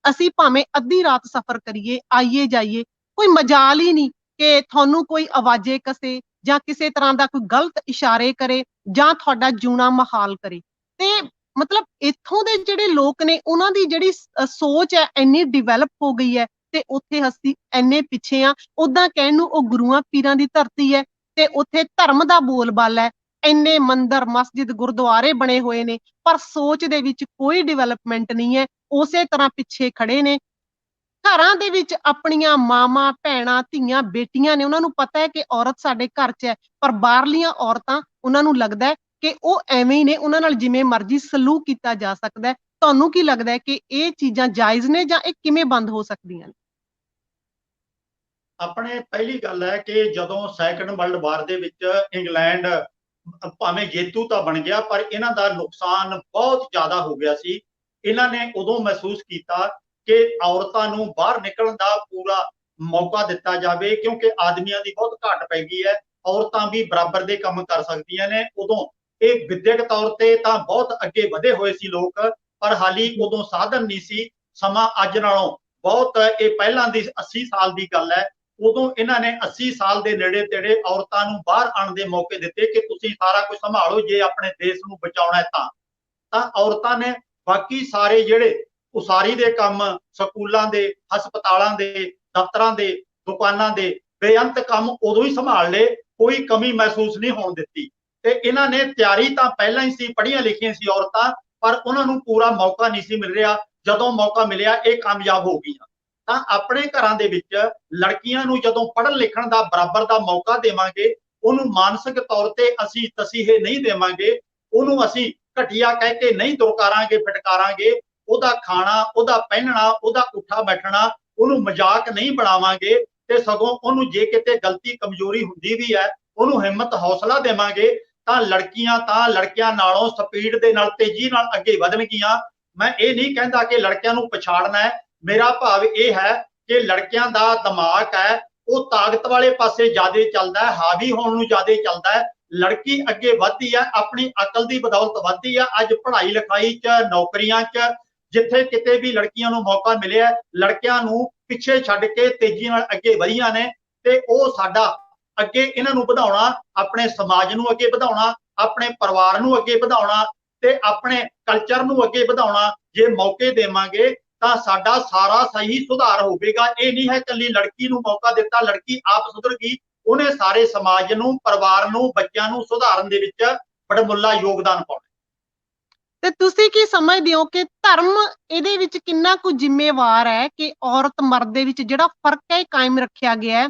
ਅਸੀਂ ਭਾਵੇਂ ਅੱਧੀ ਰਾਤ ਸਫ਼ਰ ਕਰੀਏ, ਆਈਏ ਜਾਈਏ, ਕੋਈ ਮਜਾਲ ਹੀ ਨਹੀਂ ਕਿ ਤੁਹਾਨੂੰ ਕੋਈ ਆਵਾਜ਼ੇ ਕਸੇ ਜਾਂ ਕਿਸੇ ਤਰ੍ਹਾਂ ਦਾ ਕੋਈ ਗਲਤ ਇਸ਼ਾਰੇ ਕਰੇ ਜਾਂ ਤੁਹਾਡਾ ਜਿਉਣਾ ਮੁਹਾਲ ਕਰੇ। ਤੇ ਮਤਲਬ ਇੱਥੋਂ ਦੇ ਜਿਹੜੇ ਲੋਕ ਨੇ ਉਹਨਾਂ ਦੀ ਜਿਹੜੀ ਸੋਚ ਹੈ ਇੰਨੀ ਡਿਵੈਲਪ ਹੋ ਗਈ ਹੈ ਤੇ ਉੱਥੇ ਅਸੀਂ ਇੰਨੇ ਪਿੱਛੇ ਆ। ਉਦਾਂ ਕਹਿਣ ਨੂੰ ਉਹ ਗੁਰੂਆਂ ਪੀਰਾਂ ਦੀ ਧਰਤੀ ਹੈ ਤੇ ਉੱਥੇ ਧਰਮ ਦਾ ਬੋਲਬਾਲਾ ਹੈ, ਇੰਨੇ ਮੰਦਿਰ ਮਸਜਿਦ ਗੁਰਦੁਆਰੇ ਬਣੇ ਹੋਏ ਨੇ, ਪਰ ਸੋਚ ਦੇ ਵਿੱਚ ਕੋਈ ਡਿਵੈਲਪਮੈਂਟ ਨਹੀਂ ਹੈ, ਉਸੇ ਤਰ੍ਹਾਂ ਪਿੱਛੇ ਖੜੇ ਨੇ। ਘਰਾਂ ਦੇ ਵਿੱਚ ਆਪਣੀਆਂ ਮਾਵਾਂ ਭੈਣਾਂ ਧੀਆਂ ਬੇਟੀਆਂ ਨੇ, ਉਹਨਾਂ ਨੂੰ ਪਤਾ ਹੈ ਕਿ ਔਰਤ ਸਾਡੇ ਘਰ 'ਚ ਹੈ, ਪਰ ਬਾਹਰਲੀਆਂ ਔਰਤਾਂ ਉਹਨਾਂ ਨੂੰ ਲੱਗਦਾ ਹੈ ਕਿ ਉਹ ਐਵੇਂ ਹੀ ਨੇ, ਉਹਨਾਂ ਨਾਲ ਜਿਵੇਂ ਮਰਜ਼ੀ ਸਲੂਕ ਕੀਤਾ ਜਾ ਸਕਦਾ ਹੈ। ਤੁਹਾਨੂੰ ਕੀ ਲੱਗਦਾ ਹੈ ਕਿ ਇਹ ਚੀਜ਼ਾਂ ਜਾਇਜ਼ ਨੇ ਜਾਂ ਇਹ ਕਿਵੇਂ ਬੰਦ ਹੋ ਸਕਦੀਆਂ ਨੇ? ਆਪਣੇ ਪਹਿਲੀ ਗੱਲ ਹੈ ਕਿ ਜਦੋਂ ਸੈਕੰਡ ਵਰਲਡ ਵਾਰ ਦੇ ਵਿੱਚ ਇੰਗਲੈਂਡ ਭਾਵੇਂ ਜੇਤੂ ਤਾਂ ਬਣ ਗਿਆ, ਪਰ ਇਹਨਾਂ ਦਾ ਨੁਕਸਾਨ ਬਹੁਤ ਜ਼ਿਆਦਾ ਹੋ ਗਿਆ ਸੀ। ਇਹਨਾਂ ਨੇ ਉਦੋਂ ਮਹਿਸੂਸ ਕੀਤਾ ਕਿ ਔਰਤਾਂ ਨੂੰ ਬਾਹਰ ਨਿਕਲਣ ਦਾ ਪੂਰਾ ਮੌਕਾ ਦਿੱਤਾ ਜਾਵੇ, ਕਿਉਂਕਿ ਆਦਮੀਆਂ ਦੀ ਬਹੁਤ ਘਾਟ ਪੈ ਗਈ ਹੈ, ਔਰਤਾਂ ਵੀ ਬਰਾਬਰ ਦੇ ਕੰਮ ਕਰ ਸਕਦੀਆਂ ਨੇ। ਉਦੋਂ ਇਹ ਵਿਦਿਅਕ ਤੌਰ ਤੇ ਤਾਂ ਬਹੁਤ ਅੱਗੇ ਵਧੇ ਹੋਏ ਸੀ ਲੋਕ, ਪਰ ਹਾਲੀ ਉਦੋਂ ਸਾਧਨ ਨਹੀਂ ਸੀ। ਸਮਾਂ ਅੱਜ ਨਾਲੋਂ ਬਹੁਤ, ਇਹ ਪਹਿਲਾਂ ਦੀ 80 ਸਾਲ ਦੀ ਗੱਲ ਹੈ, ਉਦੋਂ ਇਹਨਾਂ ਨੇ 80 ਸਾਲ ਦੇ ਨੇੜੇ ਤੇੜੇ ਔਰਤਾਂ ਨੂੰ ਬਾਹਰ ਆਉਣ ਦੇ ਮੌਕੇ ਦਿੱਤੇ ਕਿ ਤੁਸੀਂ ਸਾਰਾ ਕੁਝ ਸੰਭਾਲੋ, ਜੇ ਆਪਣੇ ਦੇਸ਼ ਨੂੰ ਬਚਾਉਣਾ ਹੈ ਤਾਂ ਔਰਤਾਂ ਨੇ ਬਾਕੀ ਸਾਰੇ ਜਿਹੜੇ ਉਸਾਰੀ ਦੇ ਕੰਮ, ਸਕੂਲਾਂ ਦੇ, ਹਸਪਤਾਲਾਂ ਦੇ, ਦਫ਼ਤਰਾਂ ਦੇ, ਦੁਕਾਨਾਂ ਦੇ ਬੇਅੰਤ ਕੰਮ ਉਦੋਂ ਹੀ ਸੰਭਾਲ ਲਏ, ਕੋਈ ਕਮੀ ਮਹਿਸੂਸ ਨਹੀਂ ਹੋਣ ਦਿੱਤੀ। ਤੇ ਇਹਨਾਂ ਨੇ ਤਿਆਰੀ ਤਾਂ ਪਹਿਲਾਂ ਹੀ ਸੀ, ਪੜ੍ਹੀਆਂ ਲਿਖੀਆਂ ਸੀ ਔਰਤਾਂ, ਪਰ ਉਹਨਾਂ ਨੂੰ ਪੂਰਾ ਮੌਕਾ ਨਹੀਂ ਸੀ ਮਿਲ ਰਿਹਾ। ਜਦੋਂ ਮੌਕਾ ਮਿਲਿਆ ਇਹ ਕਾਮਯਾਬ ਹੋ ਗਈਆਂ। ਤਾਂ ਆਪਣੇ ਘਰਾਂ ਦੇ ਵਿੱਚ ਲੜਕੀਆਂ ਨੂੰ ਜਦੋਂ ਪੜ੍ਹਨ ਲਿਖਣ ਦਾ ਬਰਾਬਰ ਦਾ ਮੌਕਾ ਦੇਵਾਂਗੇ, ਉਹਨੂੰ ਮਾਨਸਿਕ ਤੌਰ ਤੇ ਅਸੀਂ ਤਸੀਹੇ ਨਹੀਂ ਦੇਵਾਂਗੇ, ਉਹਨੂੰ ਅਸੀਂ ਘਟੀਆ ਕਹਿ ਕੇ ਨਹੀਂ ਦੁਰਕਾਰਾਂਗੇ ਫਟਕਾਰਾਂਗੇ, ਉਹਦਾ ਖਾਣਾ, ਉਹਦਾ ਪਹਿਨਣਾ, ਉਹਦਾ ਉੱਠਾ ਬੈਠਣਾ ਉਹਨੂੰ ਮਜ਼ਾਕ ਨਹੀਂ ਬਣਾਵਾਂਗੇ, ਤੇ ਸਗੋਂ ਉਹਨੂੰ ਜੇ ਕਿਤੇ ਗਲਤੀ ਕਮਜ਼ੋਰੀ ਹੁੰਦੀ ਵੀ ਹੈ ਉਹਨੂੰ ਹਿੰਮਤ ਹੌਸਲਾ ਦੇਵਾਂਗੇ, ਤਾਂ ਲੜਕਿਆਂ ਨਾਲੋਂ ਸਪੀਡ ਦੇ ਨਾਲ, ਤੇਜ਼ੀ ਨਾਲ ਅੱਗੇ ਵਧਣਗੀਆਂ। ਮੈਂ ਇਹ ਨਹੀਂ ਕਹਿੰਦਾ ਕਿ ਲੜਕਿਆਂ ਨੂੰ ਪਛਾੜਨਾ ਹੈ, ਮੇਰਾ ਭਾਵ ਇਹ ਹੈ ਕਿ ਲੜਕਿਆਂ ਦਾ ਦਿਮਾਗ ਹੈ ਉਹ ਤਾਕਤ ਵਾਲੇ ਪਾਸੇ ਜ਼ਿਆਦਾ ਚੱਲਦਾ ਹੈ, ਹਾਵੀ ਹੋਣ ਨੂੰ ਜ਼ਿਆਦਾ ਚੱਲਦਾ ਹੈ। ਲੜਕੀ ਅੱਗੇ ਵੱਧਦੀ ਹੈ, ਆਪਣੀ ਅਕਲ ਦੀ ਬਦੌਲਤ ਵੱਧਦੀ ਹੈ। ਅੱਜ ਪੜ੍ਹਾਈ ਲਿਖਾਈ 'ਚ, ਨੌਕਰੀਆਂ 'ਚ, ਜਿੱਥੇ ਕਿਤੇ ਵੀ ਲੜਕੀਆਂ ਨੂੰ ਮੌਕਾ ਮਿਲਿਆ, ਲੜਕਿਆਂ ਨੂੰ ਪਿੱਛੇ ਛੱਡ ਕੇ ਤੇਜ਼ੀ ਨਾਲ ਅੱਗੇ ਵਧੀਆਂ ਨੇ। ਤੇ ਉਹ ਸਾਡਾ ਅੱਗੇ ਇਹਨਾਂ ਨੂੰ ਵਧਾਉਣਾ, ਆਪਣੇ ਸਮਾਜ ਨੂੰ ਅੱਗੇ ਵਧਾਉਣਾ, ਆਪਣੇ ਪਰਿਵਾਰ ਨੂੰ ਅੱਗੇ ਵਧਾਉਣਾ ਤੇ ਆਪਣੇ ਕਲਚਰ ਨੂੰ ਅੱਗੇ ਵਧਾਉਣਾ ਜੇ ਮੌਕੇ ਦੇਵਾਂਗੇ ਤਾਂ ਸਾਡਾ ਸਾਰਾ ਸਹੀ ਸੁਧਾਰ ਹੋਵੇਗਾ। ਇਹ ਨਹੀਂ ਹੈ ਇਕੱਲੀ ਲੜਕੀ ਨੂੰ ਮੌਕਾ ਦਿੱਤਾ, ਲੜਕੀ ਆਪ ਸੁਧਰ ਗਈ, ਉਹਨੇ ਸਾਰੇ ਸਮਾਜ ਨੂੰ, ਪਰਿਵਾਰ ਨੂੰ, ਬੱਚਿਆਂ ਨੂੰ ਸੁਧਾਰਨ ਦੇ ਵਿੱਚ ਬੜਮੁੱਲਾ ਯੋਗਦਾਨ ਪਾਉਣਾ। ਤੇ ਤੁਸੀਂ ਕੀ ਸਮਝਦੇ ਹੋ ਕਿ ਧਰਮ ਇਹਦੇ ਵਿੱਚ ਕਿੰਨਾ ਕੁ ਜ਼ਿੰਮੇਵਾਰ ਹੈ ਕਿ ਔਰਤ ਮਰਦ ਦੇ ਵਿੱਚ ਜਿਹੜਾ ਫਰਕ ਹੈ ਕਾਇਮ ਰੱਖਿਆ ਗਿਆ ਹੈ?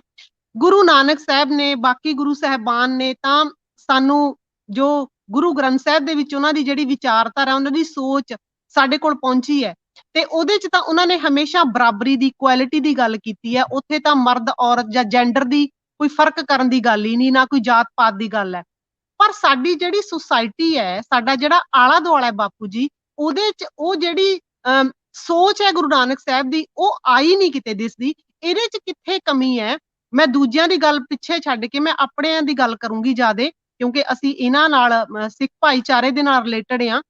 ਗੁਰੂ ਨਾਨਕ ਸਾਹਿਬ ਨੇ, ਬਾਕੀ ਗੁਰੂ ਸਾਹਿਬਾਨ ਨੇ ਤਾਂ ਸਾਨੂੰ ਜੋ ਗੁਰੂ ਗ੍ਰੰਥ ਸਾਹਿਬ ਦੇ ਵਿੱਚ ਉਹਨਾਂ ਦੀ ਜਿਹੜੀ ਵਿਚਾਰਧਾਰਾ, ਉਹਨਾਂ ਦੀ ਸੋਚ ਸਾਡੇ ਕੋਲ ਪਹੁੰਚੀ ਹੈ, ਤੇ ਉਹਦੇ 'ਚ ਤਾਂ ਉਹਨਾਂ ਨੇ ਹਮੇਸ਼ਾ ਬਰਾਬਰੀ ਦੀ, ਕੁਆਲਿਟੀ ਦੀ ਗੱਲ ਕੀਤੀ ਹੈ। ਉੱਥੇ ਤਾਂ ਮਰਦ ਔਰਤ ਜਾਂ ਜੈਂਡਰ ਦੀ ਕੋਈ ਫਰਕ ਕਰਨ ਦੀ ਗੱਲ ਹੀ ਨਹੀਂ, ਨਾ ਕੋਈ ਜਾਤ ਪਾਤ ਦੀ ਗੱਲ ਹੈ। ਪਰ ਸਾਡੀ ਜਿਹੜੀ ਸੁਸਾਇਟੀ ਹੈ, ਸਾਡਾ ਜਿਹੜਾ ਆਲਾ ਦੁਆਲਾ ਹੈ ਬਾਪੂ ਜੀ, ਉਹਦੇ 'ਚ ਉਹ ਜਿਹੜੀ ਸੋਚ ਹੈ ਗੁਰੂ ਨਾਨਕ ਸਾਹਿਬ ਦੀ, ਉਹ ਆਈ ਨਹੀਂ ਕਿਤੇ ਦਿਸਦੀ। ਇਹਦੇ 'ਚ ਕਿੱਥੇ ਕਮੀ ਹੈ? ਮੈਂ ਦੂਜਿਆਂ ਦੀ ਗੱਲ ਪਿੱਛੇ ਛੱਡ ਕੇ ਮੈਂ ਆਪਣਿਆਂ ਦੀ ਗੱਲ ਕਰੂੰਗੀ ਜ਼ਿਆਦੇ, ਕਿਉਂਕਿ ਅਸੀਂ ਇਹਨਾਂ ਨਾਲ ਸਿੱਖ ਭਾਈਚਾਰੇ ਦੇ ਨਾਲ ਰਿਲੇਟਡ ਆ।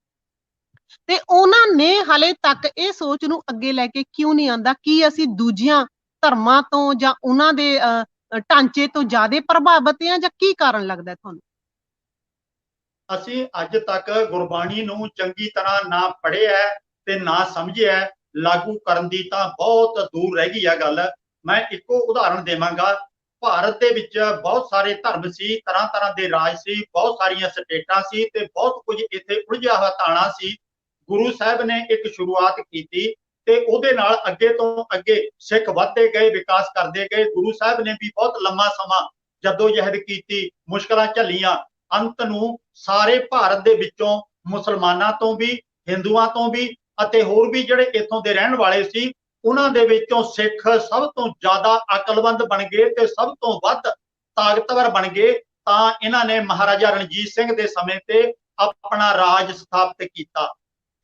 ਤੇ ਉਹਨਾਂ ਨੇ ਹਾਲੇ ਤੱਕ ਇਹ ਸੋਚ ਨੂੰ ਅੱਗੇ ਲੈ ਕੇ ਕਿਉਂ ਨਹੀਂ ਆਂਦਾ? ਕੀ ਅਸੀਂ ਦੂਜੀਆਂ ਧਰਮਾਂ ਤੋਂ ਜਾਂ ਉਹਨਾਂ ਦੇ ਢਾਂਚੇ ਤੋਂ ਜ਼ਿਆਦਾ ਪ੍ਰਭਾਵਿਤ ਆ, ਜਾਂ ਕੀ ਕਾਰਨ ਲੱਗਦਾ ਤੁਹਾਨੂੰ? ਅਸੀਂ ਅੱਜ ਤੱਕ ਗੁਰਬਾਣੀ ਨੂੰ ਚੰਗੀ ਤਰ੍ਹਾਂ ਨਾ ਪੜ੍ਹਿਆ ਤੇ ਨਾ ਸਮਝਿਆ, ਲਾਗੂ ਕਰਨ ਦੀ ਤਾਂ ਬਹੁਤ ਦੂਰ ਰਹਿ ਗਈ ਆ ਗੱਲ। ਮੈਂ ਇੱਕੋ ਉਦਾਹਰਣ ਦੇਵਾਂਗਾ। ਭਾਰਤ ਦੇ ਵਿੱਚ ਬਹੁਤ ਸਾਰੇ ਧਰਮ ਸੀ, ਤਰ੍ਹਾਂ ਤਰ੍ਹਾਂ ਦੇ ਰਾਜ ਸੀ, ਬਹੁਤ ਸਾਰੀਆਂ ਸਟੇਟਾਂ ਸੀ ਤੇ ਬਹੁਤ ਕੁਝ ਇੱਥੇ ਉਲਝਿਆ ਹੋਇਆ ਤਾਣਾ ਸੀ। ਗੁਰੂ ਸਾਹਿਬ ਨੇ ਇੱਕ ਸ਼ੁਰੂਆਤ ਕੀਤੀ ਤੇ ਉਹਦੇ ਨਾਲ ਅੱਗੇ ਤੋਂ ਅੱਗੇ ਸਿੱਖ ਵੱਧਦੇ ਗਏ, ਵਿਕਾਸ ਕਰਦੇ ਗਏ। ਗੁਰੂ ਸਾਹਿਬ ਨੇ ਵੀ ਬਹੁਤ ਲੰਮਾ ਸਮਾਂ ਜਦੋਜਹਿਦ ਕੀਤੀ, ਮੁਸ਼ਕਲਾਂ ਝੱਲੀਆਂ। ਅੰਤ ਨੂੰ ਸਾਰੇ ਭਾਰਤ ਦੇ ਵਿੱਚੋਂ ਮੁਸਲਮਾਨਾਂ ਤੋਂ ਵੀ, ਹਿੰਦੂਆਂ ਤੋਂ ਵੀ ਅਤੇ ਹੋਰ ਵੀ ਜਿਹੜੇ ਇੱਥੋਂ ਦੇ ਰਹਿਣ ਵਾਲੇ ਸੀ, ਉਹਨਾਂ ਦੇ ਵਿੱਚੋਂ ਸਿੱਖ ਸਭ ਤੋਂ ਜ਼ਿਆਦਾ ਅਕਲਮੰਦ ਬਣ ਗਏ ਤੇ ਸਭ ਤੋਂ ਵੱਧ ਤਾਕਤਵਰ ਬਣ ਗਏ। ਤਾਂ ਇਹਨਾਂ ਨੇ ਮਹਾਰਾਜਾ ਰਣਜੀਤ ਸਿੰਘ ਦੇ ਸਮੇਂ ਤੇ ਆਪਣਾ ਰਾਜ ਸਥਾਪਿਤ ਕੀਤਾ।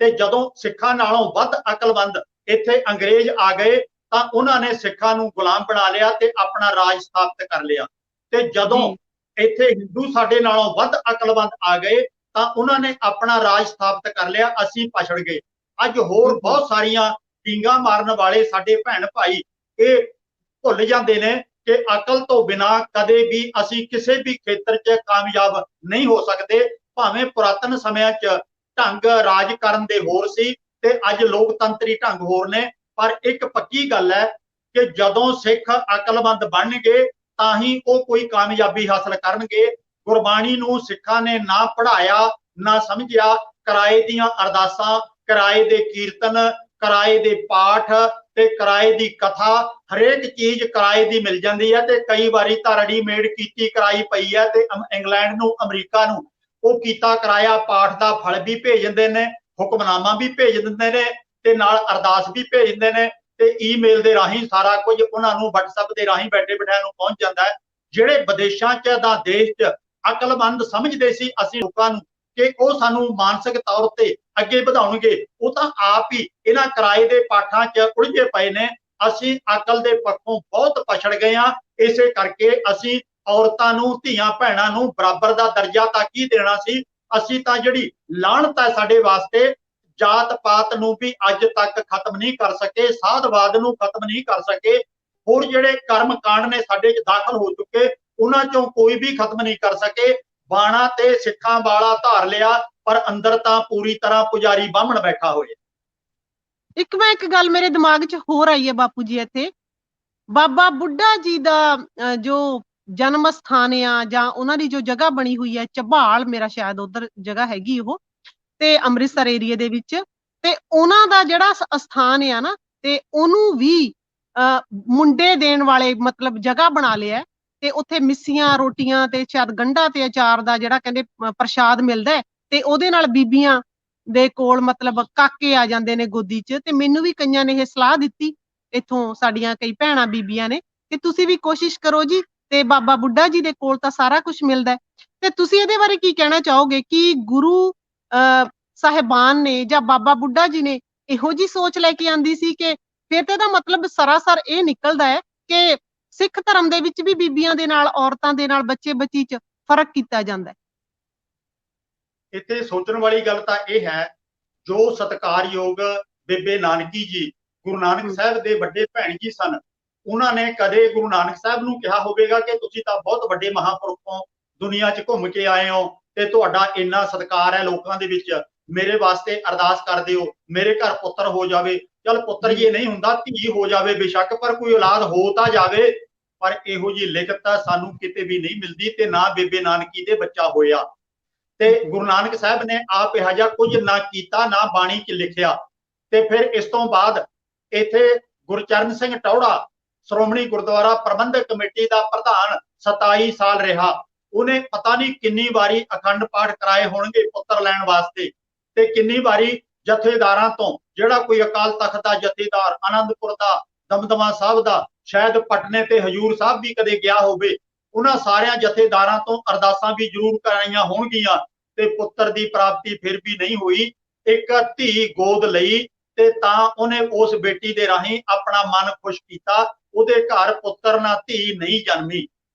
ਤੇ ਜਦੋਂ ਸਿੱਖਾਂ ਨਾਲੋਂ ਵੱਧ ਅਕਲਮੰਦ ਇੱਥੇ ਅੰਗਰੇਜ਼ ਆ ਗਏ ਤਾਂ ਉਹਨਾਂ ਨੇ ਸਿੱਖਾਂ ਨੂੰ ਗੁਲਾਮ ਬਣਾ ਲਿਆ ਤੇ ਆਪਣਾ ਰਾਜ ਸਥਾਪਿਤ ਕਰ ਲਿਆ। ਤੇ ਜਦੋਂ ਇੱਥੇ ਹਿੰਦੂ ਸਾਡੇ ਨਾਲੋਂ ਵੱਧ ਅਕਲਮੰਦ ਆ ਗਏ ਤਾਂ ਉਹਨਾਂ ਨੇ ਆਪਣਾ ਰਾਜ ਸਥਾਪਿਤ ਕਰ ਲਿਆ, ਅਸੀਂ ਪਛੜ ਗਏ। ਅੱਜ ਹੋਰ ਬਹੁਤ ਸਾਰੀਆਂ ਟੀਂਗਾ ਮਾਰਨ ਵਾਲੇ ਸਾਡੇ ਭੈਣ ਭਾਈ ਇਹ ਭੁੱਲ ਜਾਂਦੇ ਨੇ ਕਿ ਅਕਲ ਤੋਂ ਬਿਨਾ ਕਦੇ ਵੀ ਅਸੀਂ ਕਿਸੇ ਵੀ ਖੇਤਰ 'ਚ ਕਾਮਯਾਬ ਨਹੀਂ ਹੋ ਸਕਦੇ। ਭਾਵੇਂ ਪੁਰਾਤਨ ਸਮਿਆਂ 'ਚ ਢੰਗ ਰਾਜ ਕਰਨ ਦੇ ਹੋਰ ਸੀ ਤੇ ਅੱਜ ਲੋਕਤੰਤਰੀ ਢੰਗ ਹੋਰ ਨੇ, ਪਰ ਇੱਕ ਪੱਕੀ ਗੱਲ ਹੈ ਕਿ ਜਦੋਂ ਸਿੱਖ ਅਕਲਮੰਦ ਬਣਨਗੇ ਤਾਂ ਹੀ ਉਹ ਕੋਈ ਕਾਮਯਾਬੀ ਹਾਸਲ ਕਰਨਗੇ। ਗੁਰਬਾਣੀ ਨੂੰ ਸਿੱਖਾਂ ਨੇ ਨਾ ਪੜ੍ਹਾਇਆ ਨਾ ਸਮਝਿਆ। ਕਿਰਾਏ ਦੀਆਂ ਅਰਦਾਸਾਂ, ਕਿਰਾਏ ਦੇ ਕੀਰਤਨ, ਕਿਰਾਏ ਦੇ ਪਾਠ ਤੇ ਕਿਰਾਏ ਦੀ ਕਥਾ, ਹਰੇਕ ਚੀਜ਼ ਕਿਰਾਏ ਦੀ ਮਿਲ ਜਾਂਦੀ ਹੈ ਤੇ ਕਈ ਵਾਰੀ ਤਾਂ ਰੈਡੀਮੇਡ ਕੀਤੀ ਕਰਾਈ ਪਈ ਹੈ ਤੇ ਇੰਗਲੈਂਡ ਨੂੰ, ਅਮਰੀਕਾ ਨੂੰ ਉਹ ਕੀਤਾ ਕਰਾਇਆ ਪਾਠ ਦਾ ਫਲ ਵੀ ਭੇਜ ਦਿੰਦੇ ਨੇ, ਹੁਕਮਨਾਮਾ ਵੀ ਭੇਜ ਦਿੰਦੇ ਨੇ ਤੇ ਨਾਲ ਅਰਦਾਸ ਵੀ ਭੇਜ ਦਿੰਦੇ ਨੇ ਤੇ ਈਮੇਲ ਦੇ ਰਾਹੀਂ ਸਾਰਾ ਕੁਝ ਉਹਨਾਂ ਨੂੰ WhatsApp ਦੇ ਰਾਹੀਂ ਬੈਠੇ ਬਿਠਾਇਆ ਨੂੰ ਪਹੁੰਚ ਜਾਂਦਾ ਹੈ। ਜਿਹੜੇ ਵਿਦੇਸ਼ਾਂ 'ਚ ਦਾ ਦੇਸ਼ 'ਚ ਅਕਲਮੰਦ ਸਮਝਦੇ ਸੀ ਅਸੀਂ ਲੋਕਾਂ ਨੂੰ ਕਿ ਉਹ ਸਾਨੂੰ ਮਾਨਸਿਕ ਤੌਰ ਤੇ ਅੱਗੇ ਵਧਾਉਣਗੇ, ਉਹ ਤਾਂ ਆਪ ਹੀ ਇਹਨਾਂ ਕਿਰਾਏ ਦੇ ਪਾਠਾਂ 'ਚ ਉਲਝੇ ਪਏ ਨੇ। ਅਸੀਂ ਅਕਲ ਦੇ ਪੱਖੋਂ ਬਹੁਤ ਪਛੜ ਗਏ ਹਾਂ। ਇਸੇ ਕਰਕੇ ਅਸੀਂ ਔਰਤਾਂ ਨੂੰ, ਧੀਆਂ ਭੈਣਾਂ ਨੂੰ ਬਰਾਬਰ ਦਾ ਦਰਜਾ ਤਾਂ ਕੀ ਦੇਣਾ ਸੀ। ਅਸੀਂ ਤਾਂ ਜਿਹੜੀ ਲਾਹਨਤ ਹੈ ਸਾਡੇ ਵਾਸਤੇ, ਜਾਤ ਪਾਤ ਨੂੰ ਵੀ ਅੱਜ ਤੱਕ ਖਤਮ ਨਹੀਂ ਕਰ ਸਕੇ, ਸਾਧਵਾਦ ਨੂੰ ਖਤਮ ਨਹੀਂ ਕਰ ਸਕੇ। ਹੋਰ ਜਿਹੜੇ ਕਰਮ ਕਾਂਡ ਨੇ ਸਾਡੇ 'ਚ ਦਾਖਲ ਹੋ ਚੁੱਕੇ, ਉਹਨਾਂ 'ਚੋਂ ਕੋਈ ਵੀ ਖਤਮ ਨਹੀਂ ਕਰ ਸਕੇ। ਬਾਣਾ ਤੇ ਸਿੱਖਾਂ ਵਾਲਾ ਧਾਰ ਲਿਆ, ਪਰ ਅੰਦਰ ਤਾਂ ਪੂਰੀ ਤਰ੍ਹਾਂ ਪੁਜਾਰੀ ਬਾਹਮਣ ਬੈਠਾ ਹੋਇਆ। ਮੈਂ ਇੱਕ ਗੱਲ ਮੇਰੇ ਦਿਮਾਗ 'ਚ ਹੋਰ ਆਈ ਹੈ ਬਾਪੂ ਜੀ, ਇੱਥੇ ਬਾਬਾ ਬੁੱਢਾ ਜੀ ਦਾ ਜੋ ਜਨਮ ਸਥਾਨ ਆ ਜਾਂ ਉਹਨਾਂ ਦੀ ਜੋ ਜਗ੍ਹਾ ਬਣੀ ਹੋਈ ਹੈ, ਝਬਾਲ ਮੇਰਾ ਸ਼ਾਇਦ ਉਧਰ ਜਗ੍ਹਾ ਹੈਗੀ ਉਹ, ਤੇ ਅੰਮ੍ਰਿਤਸਰ ਏਰੀਏ ਦੇ ਵਿੱਚ, ਤੇ ਉਹਨਾਂ ਦਾ ਜਿਹੜਾ ਅਸਥਾਨ ਆ ਨਾ, ਤੇ ਉਹਨੂੰ ਵੀ ਮੁੰਡੇ ਦੇਣ ਵਾਲੇ ਮਤਲਬ ਜਗ੍ਹਾ ਬਣਾ ਲਿਆ ਤੇ ਉੱਥੇ ਮਿੱਸੀਆਂ ਰੋਟੀਆਂ ਤੇ ਸ਼ਾਇਦ ਗੰਢਾ ਤੇ ਅਚਾਰ ਦਾ ਜਿਹੜਾ ਕਹਿੰਦੇ ਪ੍ਰਸ਼ਾਦ ਮਿਲਦਾ, ਤੇ ਉਹਦੇ ਨਾਲ ਬੀਬੀਆਂ ਦੇ ਕੋਲ ਮਤਲਬ ਕਾਕੇ ਆ ਜਾਂਦੇ ਨੇ ਗੋਦੀ 'ਚ। ਤੇ ਮੈਨੂੰ ਵੀ ਕਈਆਂ ਨੇ ਇਹ ਸਲਾਹ ਦਿੱਤੀ, ਇੱਥੋਂ ਸਾਡੀਆਂ ਕਈ ਭੈਣਾਂ ਬੀਬੀਆਂ ਨੇ, ਕਿ ਤੁਸੀਂ ਵੀ ਕੋਸ਼ਿਸ਼ ਕਰੋ ਜੀ, ਤੇ ਬਾਬਾ ਬੁੱਢਾ ਜੀ ਦੇ ਕੋਲ ਤਾਂ ਸਾਰਾ ਕੁਝ ਮਿਲਦਾ ਹੈ। ਤੇ ਤੁਸੀਂ ਇਹਦੇ ਬਾਰੇ ਕੀ ਕਹਿਣਾ ਚਾਹੋਗੇ ਕਿ ਗੁਰੂ ਸਾਹਿਬਾਨ ਨੇ ਜਾਂ ਬਾਬਾ ਬੁੱਢਾ ਜੀ ਨੇ ਇਹੋ ਜੀ ਸੋਚ ਲੈ ਕੇ ਆਂਦੀ ਸੀ? ਕਿ ਫਿਰ ਤੇ ਇਹਦਾ ਮਤਲਬ ਸਰਾਸਰ ਇਹ ਨਿਕਲਦਾ ਹੈ ਕਿ ਸਿੱਖ ਧਰਮ ਦੇ ਵਿੱਚ ਵੀ ਬੀਬੀਆਂ ਦੇ ਨਾਲ, ਔਰਤਾਂ ਦੇ ਨਾਲ, ਬੱਚੇ ਬੱਚੀ 'ਚ ਫਰਕ ਕੀਤਾ ਜਾਂਦਾ ਹੈ। ਇੱਥੇ ਸੋਚਣ ਵਾਲੀ ਗੱਲ ਤਾਂ ਇਹ ਹੈ, ਜੋ ਸਤਿਕਾਰਯੋਗ ਬੇਬੇ ਨਾਨਕੀ ਜੀ ਗੁਰੂ ਨਾਨਕ ਸਾਹਿਬ ਦੇ ਵੱਡੇ ਭੈਣ ਜੀ ਸਨ, ਉਹਨਾਂ ਨੇ ਕਦੇ ਗੁਰੂ ਨਾਨਕ ਸਾਹਿਬ ਨੂੰ ਕਿਹਾ ਹੋਵੇਗਾ ਕਿ ਤੁਸੀਂ ਤਾਂ ਬਹੁਤ ਵੱਡੇ ਮਹਾਂਪੁਰਖ ਹੋ, ਦੁਨੀਆ 'ਚ ਘੁੰਮ ਕੇ ਆਏ ਹੋ ਤੇ ਤੁਹਾਡਾ ਇੰਨਾ ਸਤਿਕਾਰ ਹੈ ਲੋਕਾਂ ਦੇ ਵਿੱਚ, ਮੇਰੇ ਵਾਸਤੇ ਅਰਦਾਸ ਕਰ ਦਿਓ, ਮੇਰੇ ਘਰ ਪੁੱਤਰ ਹੋ ਜਾਵੇ। ਚਲ ਪੁੱਤਰ ਜੇ ਨਹੀਂ ਹੁੰਦਾ, ਧੀ ਹੋ ਜਾਵੇ ਬੇਸ਼ੱਕ, ਪਰ ਕੋਈ ਔਲਾਦ ਹੋ ਤਾਂ ਜਾਵੇ। ਪਰ ਇਹੋ ਜੀ ਲਿਖਤ ਸਾਨੂੰ ਕਿਤੇ ਵੀ ਨਹੀਂ ਮਿਲਦੀ ਤੇ ਨਾ ਬੇਬੇ ਨਾਨਕੀ ਦੇ ਬੱਚਾ ਹੋਇਆ। ਤੇ ਗੁਰੂ ਨਾਨਕ ਸਾਹਿਬ ਨੇ ਆਪ ਇਹੋ ਜਿਹਾ ਕੁਝ ਨਾ ਕੀਤਾ, ਨਾ ਬਾਣੀ 'ਚ ਲਿਖਿਆ। ਤੇ ਫਿਰ ਇਸ ਤੋਂ ਬਾਅਦ ਇੱਥੇ ਗੁਰਚਰਨ ਸਿੰਘ ਟੌੜਾ ਸ਼੍ਰੋਮਣੀ ਗੁਰਦੁਆਰਾ ਪ੍ਰਬੰਧਕ ਕਮੇਟੀ ਦਾ ਪ੍ਰਧਾਨ 27 ਸਾਲ ਰਿਹਾ। ਉਹਨੇ ਪਤਾ ਨਹੀਂ ਕਿੰਨੀ ਵਾਰੀ ਅਖੰਡ ਪਾਠ ਕਰਾਏ ਹੋਣਗੇ ਪੁੱਤਰ ਲੈਣ ਵਾਸਤੇ, ਤੇ ਕਿੰਨੀ ਵਾਰੀ ਜਥੇਦਾਰਾਂ ਤੋਂ, ਜਿਹੜਾ ਕੋਈ ਅਕਾਲ ਤਖਤ ਦਾ ਜਥੇਦਾਰ, ਆਨੰਦਪੁਰ ਦਾ, ਦਮਦਮਾ ਸਾਹਿਬ ਦਾ, ਸ਼ਾਇਦ ਪਟਨੇ ਤੇ ਹਜੂਰ ਸਾਹਿਬ ਵੀ ਕਦੇ ਗਿਆ ਹੋਵੇ, ਉਹਨਾਂ ਸਾਰਿਆਂ ਜਥੇਦਾਰਾਂ ਤੋਂ ਅਰਦਾਸਾਂ ਵੀ ਜ਼ਰੂਰ ਕਰਾਈਆਂ ਹੋਣਗੀਆਂ ਤੇ ਪੁੱਤਰ ਦੀ ਪ੍ਰਾਪਤੀ ਫਿਰ ਵੀ ਨਹੀਂ ਹੋਈ। ਇੱਕ ਧੀ ਗੋਦ ਲਈ ਤੇ ਤਾਂ ਉਹਨੇ ਉਸ ਬੇਟੀ ਦੇ ਰਾਹੀਂ ਆਪਣਾ ਮਨ ਖੁਸ਼ ਕੀਤਾ, ਉਹਦੇ ਘਰ ਪੁੱਤਰ ਨਾ ਧੀ ਨਹੀਂ ਜਨਮੀ।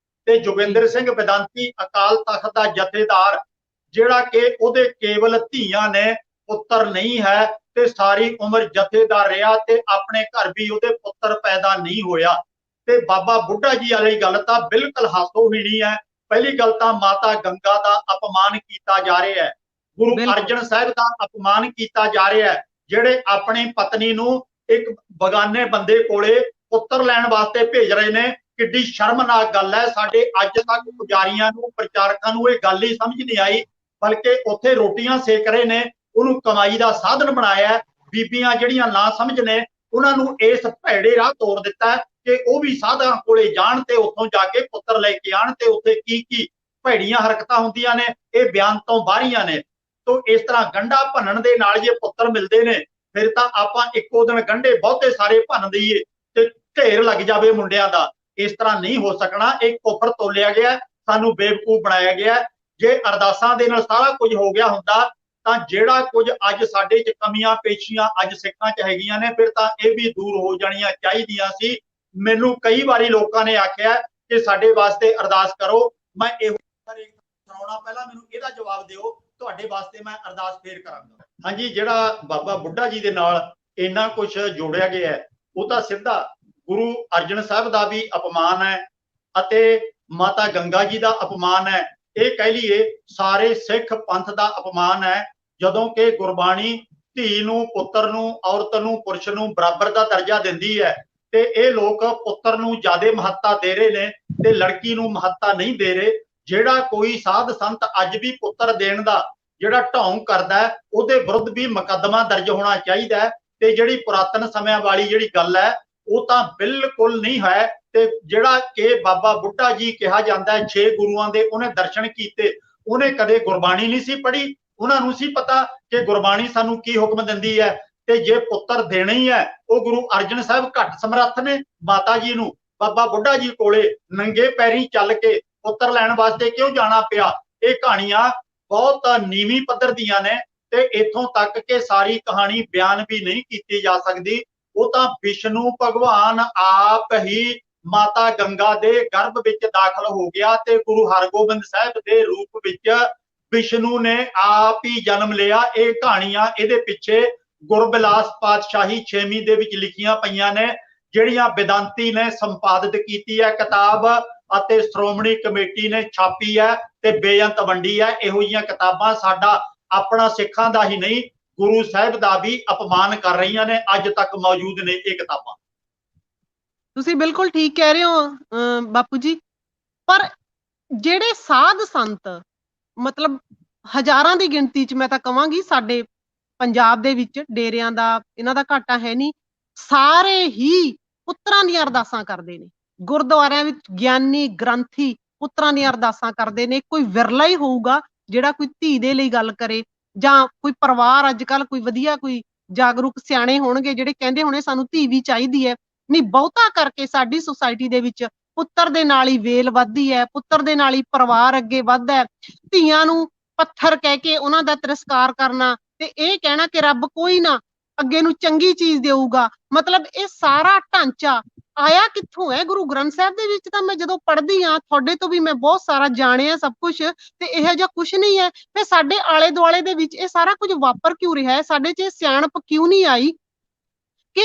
ਤੇ ਜੋਗਿੰਦਰ ਸਿੰਘ ਵਿਦਾਂਤੀ ਅਕਾਲ ਤਖਤ ਦਾ ਜਥੇਦਾਰ, ਜਿਹੜਾ ਕਿ ਉਹਦੇ ਕੇਵਲ ਧੀਆਂ ਨੇ, ਪੁੱਤਰ ਨਹੀਂ ਹੈ, ਤੇ ਸਾਰੀ ਉਮਰ ਜਥੇਦਾਰ ਰਿਹਾ ਤੇ ਆਪਣੇ ਘਰ ਵੀ ਉਹਦੇ ਪੁੱਤਰ ਪੈਦਾ ਨਹੀਂ ਹੋਇਆ। ਤੇ ਬਾਬਾ ਬੁੱਢਾ ਜੀ ਵਾਲੀ ਗੱਲ ਤਾਂ ਬਿਲਕੁਲ ਹਾਸੋਹੀਣੀ ਹੈ। ਪਹਿਲੀ ਗੱਲ ਤਾਂ ਮਾਤਾ ਗੰਗਾ ਦਾ ਅਪਮਾਨ ਕੀਤਾ ਜਾ ਰਿਹਾ ਹੈ, ਗੁਰੂ ਅਰਜਨ ਸਾਹਿਬ ਦਾ ਅਪਮਾਨ ਕੀਤਾ ਜਾ ਰਿਹਾ ਹੈ, ਜਿਹੜੇ ਆਪਣੀ ਪਤਨੀ ਨੂੰ ਇੱਕ ਬਗਾਨੇ ਬੰਦੇ ਕੋਲੇ ਪੁੱਤਰ ਲੈਣ ਵਾਸਤੇ ਭੇਜ ਰਹੇ ਨੇ। ਕਿੱਡੀ ਸ਼ਰਮਨਾਕ ਗੱਲ ਹੈ। ਸਾਡੇ ਅੱਜ ਤੱਕ ਪੁਜਾਰੀਆਂ ਨੂੰ, ਪ੍ਰਚਾਰਕਾਂ ਨੂੰ ਇਹ ਗੱਲ ਹੀ ਸਮਝ ਨਹੀਂ ਆਈ, ਬਲਕਿ ਉੱਥੇ ਰੋਟੀਆਂ ਸੇਕ ਰਹੇ ਨੇ, ਉਹਨੂੰ ਕਮਾਈ ਦਾ ਸਾਧਨ ਬਣਾਇਆ। ਬੀਬੀਆਂ ਜਿਹੜੀਆਂ ਨਾ ਸਮਝ ਨੇ, ਉਹਨਾਂ ਨੂੰ ਇਸ ਭੈੜੇ ਰਾਹ ਤੋਰ ਦਿੱਤਾ ਕਿ ਉਹ ਵੀ ਸਾਧਾਂ ਕੋਲੇ ਜਾਣ ਤੇ ਉੱਥੋਂ ਜਾ ਕੇ ਪੁੱਤਰ ਲੈ ਕੇ ਆਣ, ਤੇ ਉੱਥੇ ਕੀ ਕੀ ਭੈੜੀਆਂ ਹਰਕਤਾਂ ਹੁੰਦੀਆਂ ਨੇ ਇਹ ਬਿਆਨ ਤੋਂ ਬਾਹਰੀਆਂ ਨੇ। ਤੋਂ ਇਸ ਤਰ੍ਹਾਂ ਗੰਢਾ ਭੰਨਣ ਦੇ ਨਾਲ ਜੇ ਪੁੱਤਰ ਮਿਲਦੇ ਨੇ, ਫਿਰ ਤਾਂ ਆਪਾਂ ਇੱਕੋ ਦਿਨ ਗੰਢੇ ਬਹੁਤੇ ਸਾਰੇ ਭੰਨ ਦਈਏ ਤੇ ਢੇਰ ਲੱਗ ਜਾਵੇ ਮੁੰਡਿਆਂ ਦਾ। ਇਸ ਤਰ੍ਹਾਂ ਨਹੀਂ ਹੋ ਸਕਣਾ। ਇਹ ਕੁਫਰ ਤੋਲਿਆ ਗਿਆ, ਸਾਨੂੰ ਬੇਵਕੂਫ ਬਣਾਇਆ ਗਿਆ। ਜੇ ਅਰਦਾਸਾਂ ਦੇ ਨਾਲ ਸਾਰਾ ਕੁਝ ਹੋ ਗਿਆ ਹੁੰਦਾ ਤਾਂ ਜਿਹੜਾ ਕੁਝ ਅੱਜ ਸਾਡੇ 'ਚ ਕਮੀਆਂ ਪੇਸ਼ੀਆਂ ਅੱਜ ਸਿੱਖਾਂ 'ਚ ਹੈਗੀਆਂ ਨੇ, ਫਿਰ ਤਾਂ ਇਹ ਵੀ ਦੂਰ ਹੋ ਜਾਣੀਆਂ ਚਾਹੀਦੀਆਂ ਸੀ। ਮੈਨੂੰ ਕਈ ਵਾਰੀ ਲੋਕਾਂ ਨੇ ਆਖਿਆ ਕਿ ਸਾਡੇ ਵਾਸਤੇ ਅਰਦਾਸ ਕਰੋ। ਮੈਂ ਇਹੋ ਸੁਣਾਉਣਾ, ਪਹਿਲਾਂ ਮੈਨੂੰ ਇਹਦਾ ਜਵਾਬ ਦਿਓ, ਤੁਹਾਡੇ ਵਾਸਤੇ ਮੈਂ ਅਰਦਾਸ ਫੇਰ ਕਰਾਂਗਾ। ਹਾਂਜੀ, ਜਿਹੜਾ ਬਾਬਾ ਬੁੱਢਾ ਜੀ ਦੇ ਨਾਲ ਇੰਨਾ ਕੁਝ ਜੋੜਿਆ ਗਿਆ ਹੈ, ਉਹ ਤਾਂ ਸਿੱਧਾ ਗੁਰੂ ਅਰਜਨ ਸਾਹਿਬ ਦਾ ਵੀ ਅਪਮਾਨ ਹੈ, ਅਤੇ ਮਾਤਾ ਗੰਗਾ ਜੀ ਦਾ ਅਪਮਾਨ ਹੈ, ਇਹ ਕਹਿ ਲਈਏ ਸਾਰੇ ਸਿੱਖ ਪੰਥ ਦਾ ਅਪਮਾਨ ਹੈ। ਜਦੋਂ ਕਿ ਗੁਰਬਾਣੀ ਧੀ ਨੂੰ, ਪੁੱਤਰ ਨੂੰ, ਔਰਤ ਨੂੰ, ਪੁਰਸ਼ ਨੂੰ ਬਰਾਬਰ ਦਾ ਦਰਜਾ ਦਿੰਦੀ ਹੈ ਤੇ ਇਹ ਲੋਕ ਪੁੱਤਰ ਨੂੰ ਜ਼ਿਆਦਾ ਮਹੱਤਤਾ ਦੇ ਰਹੇ ਨੇ ਤੇ ਲੜਕੀ ਨੂੰ ਮਹੱਤਤਾ ਨਹੀਂ ਦੇ ਰਹੇ। ਜਿਹੜਾ ਕੋਈ ਸਾਧ ਸੰਤ ਅੱਜ ਵੀ ਪੁੱਤਰ ਦੇਣ ਦਾ ਜਿਹੜਾ ਢੌਂਗ ਕਰਦਾ ਹੈ, ਉਹਦੇ ਵਿਰੁੱਧ ਵੀ ਮੁਕੱਦਮਾ ਦਰਜ ਹੋਣਾ ਚਾਹੀਦਾ ਹੈ। ਤੇ ਜਿਹੜੀ ਪੁਰਾਤਨ ਸਮਿਆਂ ਵਾਲੀ ਜਿਹੜੀ ਗੱਲ ਹੈ ਉਹ ਤਾਂ ਬਿਲਕੁਲ ਨਹੀਂ ਹੈ। ਤੇ ਜਿਹੜਾ ਕਿ ਬਾਬਾ ਬੁੱਢਾ ਜੀ ਕਿਹਾ ਜਾਂਦਾ ਹੈ, 6 ਗੁਰੂਆਂ ਦੇ ਉਹਨੇ ਦਰਸ਼ਨ ਕੀਤੇ, ਉਹਨੇ ਕਦੇ ਗੁਰਬਾਣੀ ਨਹੀਂ ਸੀ ਪੜ੍ਹੀ। ਉਹਨਾਂ ਨੂੰ ਸੀ ਪਤਾ ਕਿ ਗੁਰਬਾਣੀ ਸਾਨੂੰ ਕੀ ਹੁਕਮ ਦਿੰਦੀ ਹੈ। ਤੇ ਜੇ ਪੁੱਤਰ ਦੇਣਾ ਹੀ ਹੈ, ਉਹ ਗੁਰੂ ਅਰਜਨ ਸਾਹਿਬ ਘੱਟ ਸਮਰੱਥ ਨੇ ਮਾਤਾ ਜੀ ਨੂੰ ਬਾਬਾ ਬੁੱਢਾ ਜੀ ਕੋਲੇ ਨੰਗੇ ਪੈਰੀ ਚੱਲ ਕੇ ਪੁੱਤਰ ਲੈਣ ਵਾਸਤੇ ਕਿਉਂ ਜਾਣਾ ਪਿਆ? ਇਹ ਕਹਾਣੀਆਂ ਬਹੁਤ ਨੀਵੀਂ ਪੱਧਰ ਦੀਆਂ ਨੇ ਤੇ ਇੱਥੋਂ ਤੱਕ ਕਿ ਸਾਰੀ ਕਹਾਣੀ ਬਿਆਨ ਵੀ ਨਹੀਂ ਕੀਤੀ ਜਾ ਸਕਦੀ। ਉਹ ਤਾਂ ਵਿਸ਼ਨੂੰ ਭਗਵਾਨ ਆਪ ਹੀ ਮਾਤਾ ਗੰਗਾ ਦੇ ਗਰਭ ਵਿੱਚ ਦਾਖਲ ਹੋ ਗਿਆ ਤੇ ਗੁਰੂ ਹਰਗੋਬਿੰਦ ਸਾਹਿਬ ਦੇ ਰੂਪ ਵਿੱਚ ਵਿਸ਼ਨੂੰ ਨੇ ਆਪ ਹੀ ਜਨਮ ਲਿਆ। ਇਹ ਕਹਾਣੀਆਂ ਇਹਦੇ ਪਿੱਛੇ ਗੁਰਬਿਲਾਸ ਪਾਤਸ਼ਾਹੀ 6ਵੀਂ ਦੇ ਵਿੱਚ ਲਿਖੀਆਂ ਪਈਆਂ ਨੇ, ਜਿਹੜੀਆਂ ਵਿਦਾਂਤੀ ਨੇ ਸੰਪਾਦਿਤ ਕੀਤੀ ਹੈ ਕਿਤਾਬ ਅਤੇ ਸ਼੍ਰੋਮਣੀ ਕਮੇਟੀ ਨੇ ਛਾਪੀ ਹੈ ਤੇ ਬੇਅੰਤ ਵੰਡੀ ਹੈ। ਇਹੋ ਜਿਹੀਆਂ ਕਿਤਾਬਾਂ ਸਾਡਾ ਆਪਣਾ ਸਿੱਖਾਂ ਦਾ ਹੀ ਨਹੀਂ, ਗੁਰੂ ਸਾਹਿਬ ਦਾ ਵੀ ਅਪਮਾਨ ਕਰ ਰਹੀਆਂ ਨੇ, ਅੱਜ ਤੱਕ ਮੌਜੂਦ ਨੇ ਇਹ ਕਿਤਾਬਾਂ। ਤੁਸੀਂ ਬਿਲਕੁਲ ਠੀਕ ਕਹਿ ਰਹੇ ਹੋ ਬਾਪੂ ਜੀ। ਪਰ ਜਿਹੜੇ ਸਾਧ ਸੰਤ ਮਤਲਬ ਹਜ਼ਾਰਾਂ ਦੀ ਗਿਣਤੀ 'ਚ ਮੈਂ ਤਾਂ ਕਵਾਂਗੀ ਸਾਡੇ ਪੰਜਾਬ ਦੇ ਵਿੱਚ ਡੇਰਿਆਂ ਦਾ ਇਹਨਾਂ ਦਾ ਘਾਟਾ ਹੈ ਨਹੀਂ, ਸਾਰੇ ਹੀ ਪੁੱਤਰਾਂ ਦੀਆਂ ਅਰਦਾਸਾਂ ਕਰਦੇ ਨੇ। ਗੁਰਦੁਆਰਿਆਂ ਵਿੱਚ ਗਿਆਨੀ ਗ੍ਰੰਥੀ ਪੁੱਤਰਾਂ ਦੀਆਂ ਅਰਦਾਸਾਂ ਕਰਦੇ ਨੇ। ਕੋਈ ਵਿਰਲਾ ਹੀ ਹੋਊਗਾ ਜਿਹੜਾ ਕੋਈ ਧੀ ਦੇ ਲਈ ਗੱਲ ਕਰੇ, ਜਾਂ ਕੋਈ ਪਰਿਵਾਰ ਅੱਜ ਕੱਲ ਕੋਈ ਵਧੀਆ ਕੋਈ ਜਾਗਰੂਕ ਸਿਆਣੇ ਹੋਣਗੇ ਜਿਹੜੇ ਕਹਿੰਦੇ ਹੋਣੇ ਸਾਨੂੰ ਧੀ ਵੀ ਚਾਹੀਦੀ ਹੈ। ਨਹੀਂ, ਬਹੁਤਾ ਕਰਕੇ ਸਾਡੀ ਸੁਸਾਇਟੀ ਦੇ ਵਿੱਚ ਪੁੱਤਰ ਦੇ ਨਾਲ ਹੀ ਵੇਲ ਵੱਧਦੀ ਹੈ, ਪੁੱਤਰ ਦੇ ਨਾਲ ਹੀ ਪਰਿਵਾਰ ਅੱਗੇ ਵੱਧਦਾ ਹੈ। ਧੀਆਂ ਨੂੰ ਪੱਥਰ ਕਹਿ ਕੇ ਉਹਨਾਂ ਦਾ ਤਿਰਸਕਾਰ ਕਰਨਾ ਤੇ ਇਹ ਕਹਿਣਾ ਕਿ ਰੱਬ ਕੋਈ ਨਾ ਅੱਗੇ ਨੂੰ ਚੰਗੀ ਚੀਜ਼ ਦੇਊਗਾ, ਮਤਲਬ ਇਹ ਸਾਰਾ ਢਾਂਚਾ ਆਇਆ ਕਿੱਥੋਂ ਹੈ? ਗੁਰੂ ਗ੍ਰੰਥ ਸਾਹਿਬ ਦੇ ਵਿੱਚ ਤਾਂ ਮੈਂ ਜਦੋਂ ਪੜ੍ਹਦੀ ਹਾਂ, ਤੁਹਾਡੇ ਤੋਂ ਵੀ ਮੈਂ ਬਹੁਤ ਸਾਰਾ ਜਾਣਿਆ ਸਭ ਕੁਝ, ਤੇ ਇਹੋ ਜਿਹਾ ਕੁਝ ਨਹੀਂ ਹੈ। ਫਿਰ ਸਾਡੇ ਆਲੇ ਦੁਆਲੇ ਦੇ ਵਿੱਚ ਇਹ ਸਾਰਾ ਕੁਝ ਵਾਪਰ ਕਿਉਂ ਰਿਹਾ ਹੈ? ਸਾਡੇ 'ਚ ਇਹ ਸਿਆਣਪ ਕਿਉਂ ਨਹੀਂ ਆਈ ਕਿ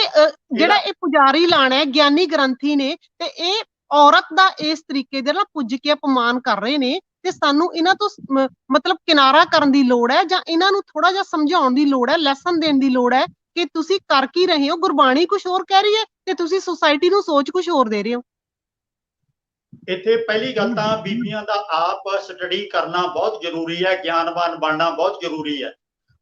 ਜਿਹੜਾ ਇਹ ਪੁਜਾਰੀ ਲਾਣਾ ਹੈ, ਗਿਆਨੀ ਗ੍ਰੰਥੀ ਨੇ, ਤੇ ਇਹ ਔਰਤ ਦਾ ਇਸ ਤਰੀਕੇ ਦੇ ਨਾਲ ਪੁੱਜ ਕੇ ਅਪਮਾਨ ਕਰ ਰਹੇ ਨੇ ਤੇ ਸਾਨੂੰ ਇਹਨਾਂ ਤੋਂ ਮਤਲਬ ਕਿਨਾਰਾ ਕਰਨ ਦੀ ਲੋੜ ਹੈ, ਜਾਂ ਇਹਨਾਂ ਨੂੰ ਥੋੜਾ ਜਿਹਾ ਸਮਝਾਉਣ ਦੀ ਲੋੜ ਹੈ, ਲੈਸਨ ਦੇਣ ਦੀ ਲੋੜ ਹੈ ਕਿ ਤੁਸੀਂ ਕਰ ਕੀ ਰਹੇ ਹੋ। ਗੁਰਬਾਣੀ ਕੁਝ ਹੋਰ ਕਹਿ ਰਹੀ ਹੈ ਤੇ ਤੁਸੀਂ ਸੁਸਾਇਟੀ ਨੂੰ ਸੋਚ ਕੁਝ ਹੋਰ ਦੇ ਰਹੇ ਹੋ। ਇੱਥੇ ਪਹਿਲੀ ਗੱਲ ਤਾਂ ਬੀਬੀਆਂ ਦਾ ਆਪ ਸਟੱਡੀ ਕਰਨਾ ਬਹੁਤ ਜ਼ਰੂਰੀ ਹੈ, ਗਿਆਨਵਾਨ ਬਣਨਾ ਬਹੁਤ ਜ਼ਰੂਰੀ ਹੈ।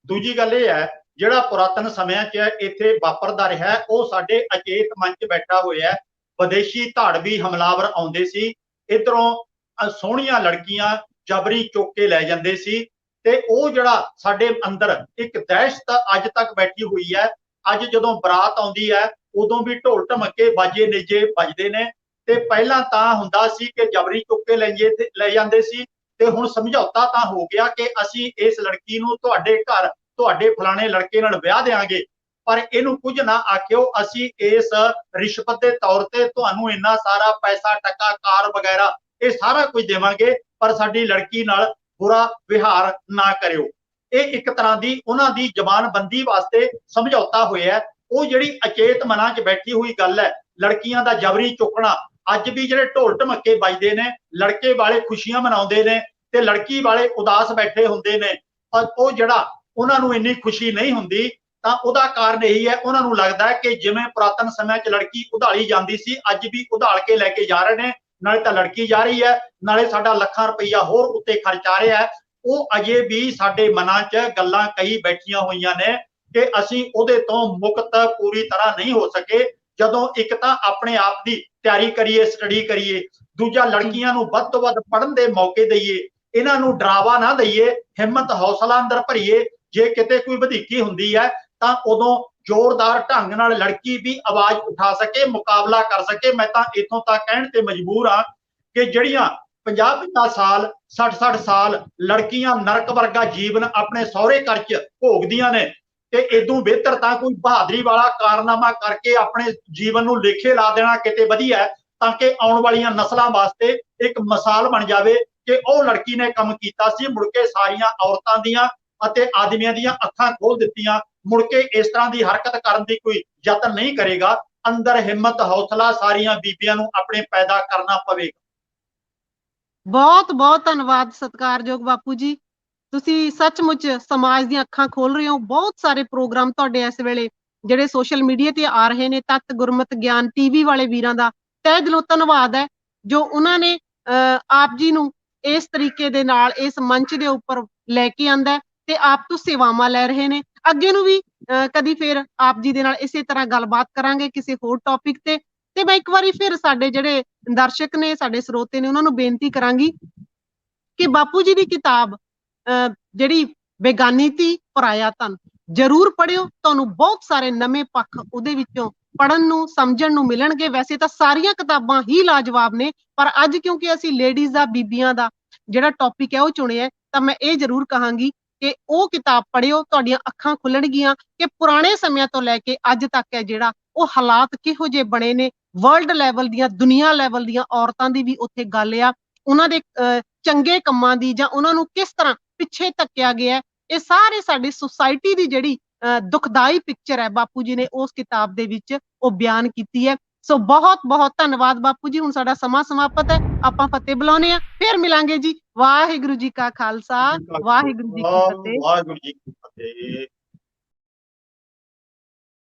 ਦੂਜੀ ਗੱਲ ਇਹ ਹੈ, ਜਿਹੜਾ ਪੁਰਾਤਨ ਸਮਿਆਂ 'ਚ ਇੱਥੇ ਵਾਪਰਦਾ ਰਿਹਾ ਉਹ ਸਾਡੇ ਅਚੇਤ ਮਨ 'ਚ ਬੈਠਾ ਹੋਇਆ ਹੈ। ਵਿਦੇਸ਼ੀ ਧਾੜਵੀ ਹਮਲਾਵਰ ਆਉਂਦੇ ਸੀ, ਇੱਧਰੋਂ ਸੋਹਣੀਆਂ ਲੜਕੀਆਂ ਜਬਰੀ ਚੁੱਕ ਕੇ ਲੈ ਜਾਂਦੇ ਸੀ ਤੇ ਉਹ ਜਿਹੜਾ ਸਾਡੇ ਅੰਦਰ ਇੱਕ ਦਹਿਸ਼ਤ ਅੱਜ ਤੱਕ ਬੈਠੀ ਹੋਈ ਹੈ। ਅੱਜ ਜਦੋਂ ਬਰਾਤ ਆਉਂਦੀ ਹੈ ਉਦੋਂ ਵੀ ਢੋਲ ਢਮੱਕੇ ਬਾਜੇ ਨੇਜੇ ਵੱਜਦੇ ਨੇ ਤੇ ਪਹਿਲਾਂ ਤਾਂ ਹੁੰਦਾ ਸੀ ਕਿ ਜਬਰੀ ਚੁੱਕ ਕੇ ਲੈ ਜਾਂਦੇ ਸੀ ਤੇ ਹੁਣ ਸਮਝੌਤਾ ਤਾਂ ਹੋ ਗਿਆ ਕਿ ਅਸੀਂ ਇਸ ਲੜਕੀ ਨੂੰ ਤੁਹਾਡੇ ਘਰ ਤੁਹਾਡੇ ਫਲਾਣੇ ਲੜਕੇ ਨਾਲ ਵਿਆਹ ਦੇਵਾਂਗੇ, ਪਰ ਇਹਨੂੰ ਕੁਝ ਨਾ ਆਖਿਓ, ਅਸੀਂ ਇਸ ਰਿਸ਼ਵਤ ਦੇ ਤੌਰ ਤੇ ਤੁਹਾਨੂੰ ਇੰਨਾ ਸਾਰਾ ਪੈਸਾ ਟੱਕਾ ਕਾਰ ਵਗੈਰਾ ਇਹ ਸਾਰਾ ਕੁਝ ਦੇਵਾਂਗੇ, ਪਰ ਸਾਡੀ ਲੜਕੀ ਨਾਲ ਬੁਰਾ ਵਿਹਾਰ ਨਾ ਕਰਿਓ। ਇਹ ਇੱਕ ਤਰ੍ਹਾਂ ਦੀ ਉਹਨਾਂ ਦੀ ਜ਼ਬਾਨਬੰਦੀ ਵਾਸਤੇ ਸਮਝੌਤਾ ਹੋਇਆ। ਉਹ ਜਿਹੜੀ ਅਚੇਤ ਮਨਾਂ 'ਚ ਬੈਠੀ ਹੋਈ ਗੱਲ ਹੈ, ਲੜਕੀਆਂ ਦਾ ਜਬਰੀ ਚੁੱਕਣਾ, ਅੱਜ ਵੀ ਜਿਹੜੇ ਢੋਲ ਢਮੱਕੇ ਵੱਜਦੇ ਨੇ, ਲੜਕੇ ਵਾਲੇ ਖੁਸ਼ੀਆਂ ਮਨਾਉਂਦੇ ਨੇ ਤੇ ਲੜਕੀ ਵਾਲੇ ਉਦਾਸ ਬੈਠੇ ਹੁੰਦੇ ਨੇ। ਉਹ ਜਿਹੜਾ ਉਹਨਾਂ ਨੂੰ ਇੰਨੀ ਖੁਸ਼ੀ ਨਹੀਂ ਹੁੰਦੀ ਤਾਂ ਉਹਦਾ ਕਾਰਨ ਇਹੀ ਹੈ, ਉਹਨਾਂ ਨੂੰ ਲੱਗਦਾ ਹੈ ਕਿ ਜਿਵੇਂ ਪੁਰਾਤਨ ਸਮੇਂ 'ਚ ਲੜਕੀ ਉਧਾਲੀ ਜਾਂਦੀ ਸੀ, ਅੱਜ ਵੀ ਉਧਾਲ ਕੇ ਲੈ ਕੇ ਜਾ ਰਹੇ ਨੇ, ਨਾਲੇ ਤਾਂ ਲੜਕੀ ਜਾ ਰਹੀ ਹੈ ਨਾਲੇ ਸਾਡਾ ਲੱਖਾਂ ਰੁਪਈਆ ਹੋਰ ਉੱਤੇ ਖਰਚ ਆ ਰਿਹਾ ਹੈ। ਉਹ ਅਜੇ ਵੀ ਸਾਡੇ ਮਨਾਂ 'ਚ ਗੱਲਾਂ ਕਈ ਬੈਠੀਆਂ ਹੋਈਆਂ ਨੇ ਕਿ ਅਸੀਂ ਉਹਦੇ ਤੋਂ ਮੁਕਤ ਪੂਰੀ ਤਰ੍ਹਾਂ ਨਹੀਂ ਹੋ ਸਕੇ। ਜਦੋਂ ਇੱਕ ਤਾਂ ਆਪਣੇ ਆਪ ਦੀ ਤਿਆਰੀ ਕਰੀਏ, ਸਟੱਡੀ ਕਰੀਏ, ਦੂਜਾ ਲੜਕੀਆਂ ਨੂੰ ਵੱਧ ਤੋਂ ਵੱਧ ਪੜ੍ਹਨ ਦੇ ਮੌਕੇ ਦਈਏ, ਇਹਨਾਂ ਨੂੰ ਡਰਾਵਾ ਨਾ ਦਈਏ, ਹਿੰਮਤ ਹੌਸਲਾ ਅੰਦਰ ਭਰੀਏ। ਜੇ ਕਿਤੇ ਕੋਈ ਵਧੀਕੀ ਹੁੰਦੀ ਹੈ ਤਾਂ ਉਦੋਂ ਜ਼ੋਰਦਾਰ ਢੰਗ ਨਾਲ ਲੜਕੀ ਵੀ ਆਵਾਜ਼ ਉਠਾ ਸਕੇ, ਮੁਕਾਬਲਾ ਕਰ ਸਕੇ। ਮੈਂ ਤਾਂ ਇੱਥੋਂ ਤੱਕ ਕਹਿਣ ਤੇ ਮਜਬੂਰ ਹਾਂ ਕਿ ਜਿਹੜੀਆਂ 50-50 ਸਾਲ 60-60 ਸਾਲ ਲੜਕੀਆਂ ਨਰਕ ਵਰਗਾ ਜੀਵਨ ਆਪਣੇ ਸਹੁਰੇ ਘਰ 'ਚ ਭੋਗਦੀਆਂ ਨੇ ਤੇ ਇਦੋਂ ਬਿਹਤਰ ਤਾਂ ਕੋਈ ਬਹਾਦਰੀ ਵਾਲਾ ਕਾਰਨਾਮਾ ਕਰਕੇ ਆਪਣੇ ਜੀਵਨ ਨੂੰ ਲੇਖੇ ਲਾ ਦੇਣਾ ਕਿਤੇ ਵਧੀਆ ਹੈ, ਤਾਂ ਕਿ ਆਉਣ ਵਾਲੀਆਂ ਨਸਲਾਂ ਵਾਸਤੇ ਇੱਕ ਮਿਸਾਲ ਬਣ ਜਾਵੇ ਕਿ ਉਹ ਲੜਕੀ ਨੇ ਕੰਮ ਕੀਤਾ ਸੀ, ਮੁੜ ਕੇ ਸਾਰੀਆਂ ਔਰਤਾਂ ਦੀਆਂ ਅਤੇ ਆਦਮੀਆਂ ਦੀਆਂ ਅੱਖਾਂ ਖੋਲ ਦਿੱਤੀਆਂ, ਮੁੜ ਕੇ ਇਸ ਤਰ੍ਹਾਂ ਦੀ ਹਰਕਤ ਕਰਨ ਦੀ ਕੋਈ ਯਤਨ ਨਹੀਂ ਕਰੇਗਾ। ਅੰਦਰ ਹਿੰਮਤ ਹੌਸਲਾ ਸਾਰੀਆਂ ਬੀਬੀਆਂ ਨੂੰ ਆਪਣੇ ਪੈਦਾ ਕਰਨਾ ਪਵੇਗਾ। ਬਹੁਤ ਬਹੁਤ ਧੰਨਵਾਦ ਸਤਿਕਾਰਯੋਗ ਬਾਪੂ ਜੀ। ਤੁਸੀਂ ਸੱਚਮੁੱਚ ਸਮਾਜ ਦੀਆਂ ਅੱਖਾਂ ਖੋਲ ਰਹੇ ਹੋ। ਬਹੁਤ ਸਾਰੇ ਪ੍ਰੋਗਰਾਮ ਤੁਹਾਡੇ ਇਸ ਵੇਲੇ ਜਿਹੜੇ ਸੋਸ਼ਲ ਮੀਡੀਆ ਤੇ ਆ ਰਹੇ ਨੇ, ਤਤ ਗੁਰਮਤ ਗਿਆਨ ਟੀਵੀ ਵਾਲੇ ਵੀਰਾਂ ਦਾ ਤਹਿ ਦਿਲੋਂ ਧੰਨਵਾਦ ਹੈ, ਜੋ ਉਹਨਾਂ ਨੇ ਆਪ ਜੀ ਨੂੰ ਇਸ ਤਰੀਕੇ ਦੇ ਨਾਲ ਇਸ ਮੰਚ ਦੇ ਉੱਪਰ ਲੈ ਕੇ ਆਂਦਾ ਤੇ ਆਪ ਤੋਂ ਸੇਵਾਵਾਂ ਲੈ ਰਹੇ ਨੇ। ਅੱਗੇ ਨੂੰ ਵੀ ਕਦੀ ਫਿਰ ਆਪ ਜੀ ਦੇ ਨਾਲ ਇਸੇ ਤਰ੍ਹਾਂ ਗੱਲਬਾਤ ਕਰਾਂਗੇ ਕਿਸੇ ਹੋਰ ਟੌਪਿਕ ਤੇ ਮੈਂ ਇੱਕ ਵਾਰੀ ਫਿਰ ਸਾਡੇ ਜਿਹੜੇ ਦਰਸ਼ਕ ਨੇ, ਸਾਡੇ ਸਰੋਤੇ ਨੇ, ਉਹਨਾਂ ਨੂੰ ਬੇਨਤੀ ਕਰਾਂਗੀ ਕਿ ਬਾਪੂ ਜੀ ਦੀ ਕਿਤਾਬ ਜਿਹੜੀ ਬੇਗਾਨੀ ਧੀ ਪਰਾਇਆ ਧਨ ਜ਼ਰੂਰ ਪੜ੍ਹਿਓ। ਤੁਹਾਨੂੰ ਬਹੁਤ ਸਾਰੇ ਨਵੇਂ ਪੱਖ ਉਹਦੇ ਵਿੱਚੋਂ ਪੜ੍ਹਨ ਨੂੰ, ਸਮਝਣ ਨੂੰ ਮਿਲਣਗੇ। ਵੈਸੇ ਤਾਂ ਸਾਰੀਆਂ ਕਿਤਾਬਾਂ ਹੀ ਲਾਜਵਾਬ ਨੇ, ਪਰ ਅੱਜ ਕਿਉਂਕਿ ਅਸੀਂ ਲੇਡੀਜ਼ ਦਾ, ਬੀਬੀਆਂ ਦਾ ਜਿਹੜਾ ਟੌਪਿਕ ਹੈ ਉਹ ਚੁਣਿਆ, ਤਾਂ ਮੈਂ ਇਹ ਜ਼ਰੂਰ ਕਹਾਂਗੀ ਕਿ ਉਹ ਕਿਤਾਬ ਪੜ੍ਹਿਓ। ਤੁਹਾਡੀਆਂ ਅੱਖਾਂ ਖੁੱਲਣਗੀਆਂ ਕਿ ਪੁਰਾਣੇ ਸਮਿਆਂ ਤੋਂ ਲੈ ਕੇ ਅੱਜ ਤੱਕ ਹੈ ਜਿਹੜਾ ਉਹ ਹਾਲਾਤ ਕਿਹੋ ਜਿਹੇ ਬਣੇ ਨੇ। ਵਰਲਡ ਲੈਵਲ ਦੀਆਂ, ਦੁਨੀਆ ਲੈਵਲ ਦੀਆਂ ਔਰਤਾਂ ਦੀ ਵੀ ਉੱਥੇ ਗੱਲ ਆ, ਉਹਨਾਂ ਦੇ ਚੰਗੇ ਕੰਮਾਂ ਦੀ, ਜਾਂ ਉਹਨਾਂ ਨੂੰ ਕਿਸ ਤਰ੍ਹਾਂ ਪਿੱਛੇ ਧੱਕਿਆ ਗਿਆ। ਇਹ ਸਾਰੇ ਸਾਡੀ ਸੁਸਾਇਟੀ ਦੀ ਜਿਹੜੀ ਦੁਖਦਾਈ ਪਿਕਚਰ ਹੈ, ਬਾਪੂ ਜੀ ਨੇ ਉਸ ਕਿਤਾਬ ਦੇ ਵਿੱਚ ਉਹ ਬਿਆਨ ਕੀਤੀ ਹੈ। ਸੋ ਬਹੁਤ ਬਹੁਤ ਧੰਨਵਾਦ ਬਾਪੂ ਜੀ। ਹੁਣ ਸਾਡਾ ਸਮਾਂ ਸਮਾਪਤ ਹੈ, ਆਪਾਂ ਫਤਿਹ ਬੁਲਾਉਂਦੇ ਆ, ਫਿਰ ਮਿਲਾਂਗੇ ਜੀ। ਵਾਹਿਗੁਰੂ ਜੀ ਕਾ ਖਾਲਸਾ, ਵਾਹਿਗੁਰੂ ਜੀ ਕੀ ਫਤਿਹ। ਵਾਹਿਗੁਰੂ ਜੀ ਕੀ ਫਤਿਹ।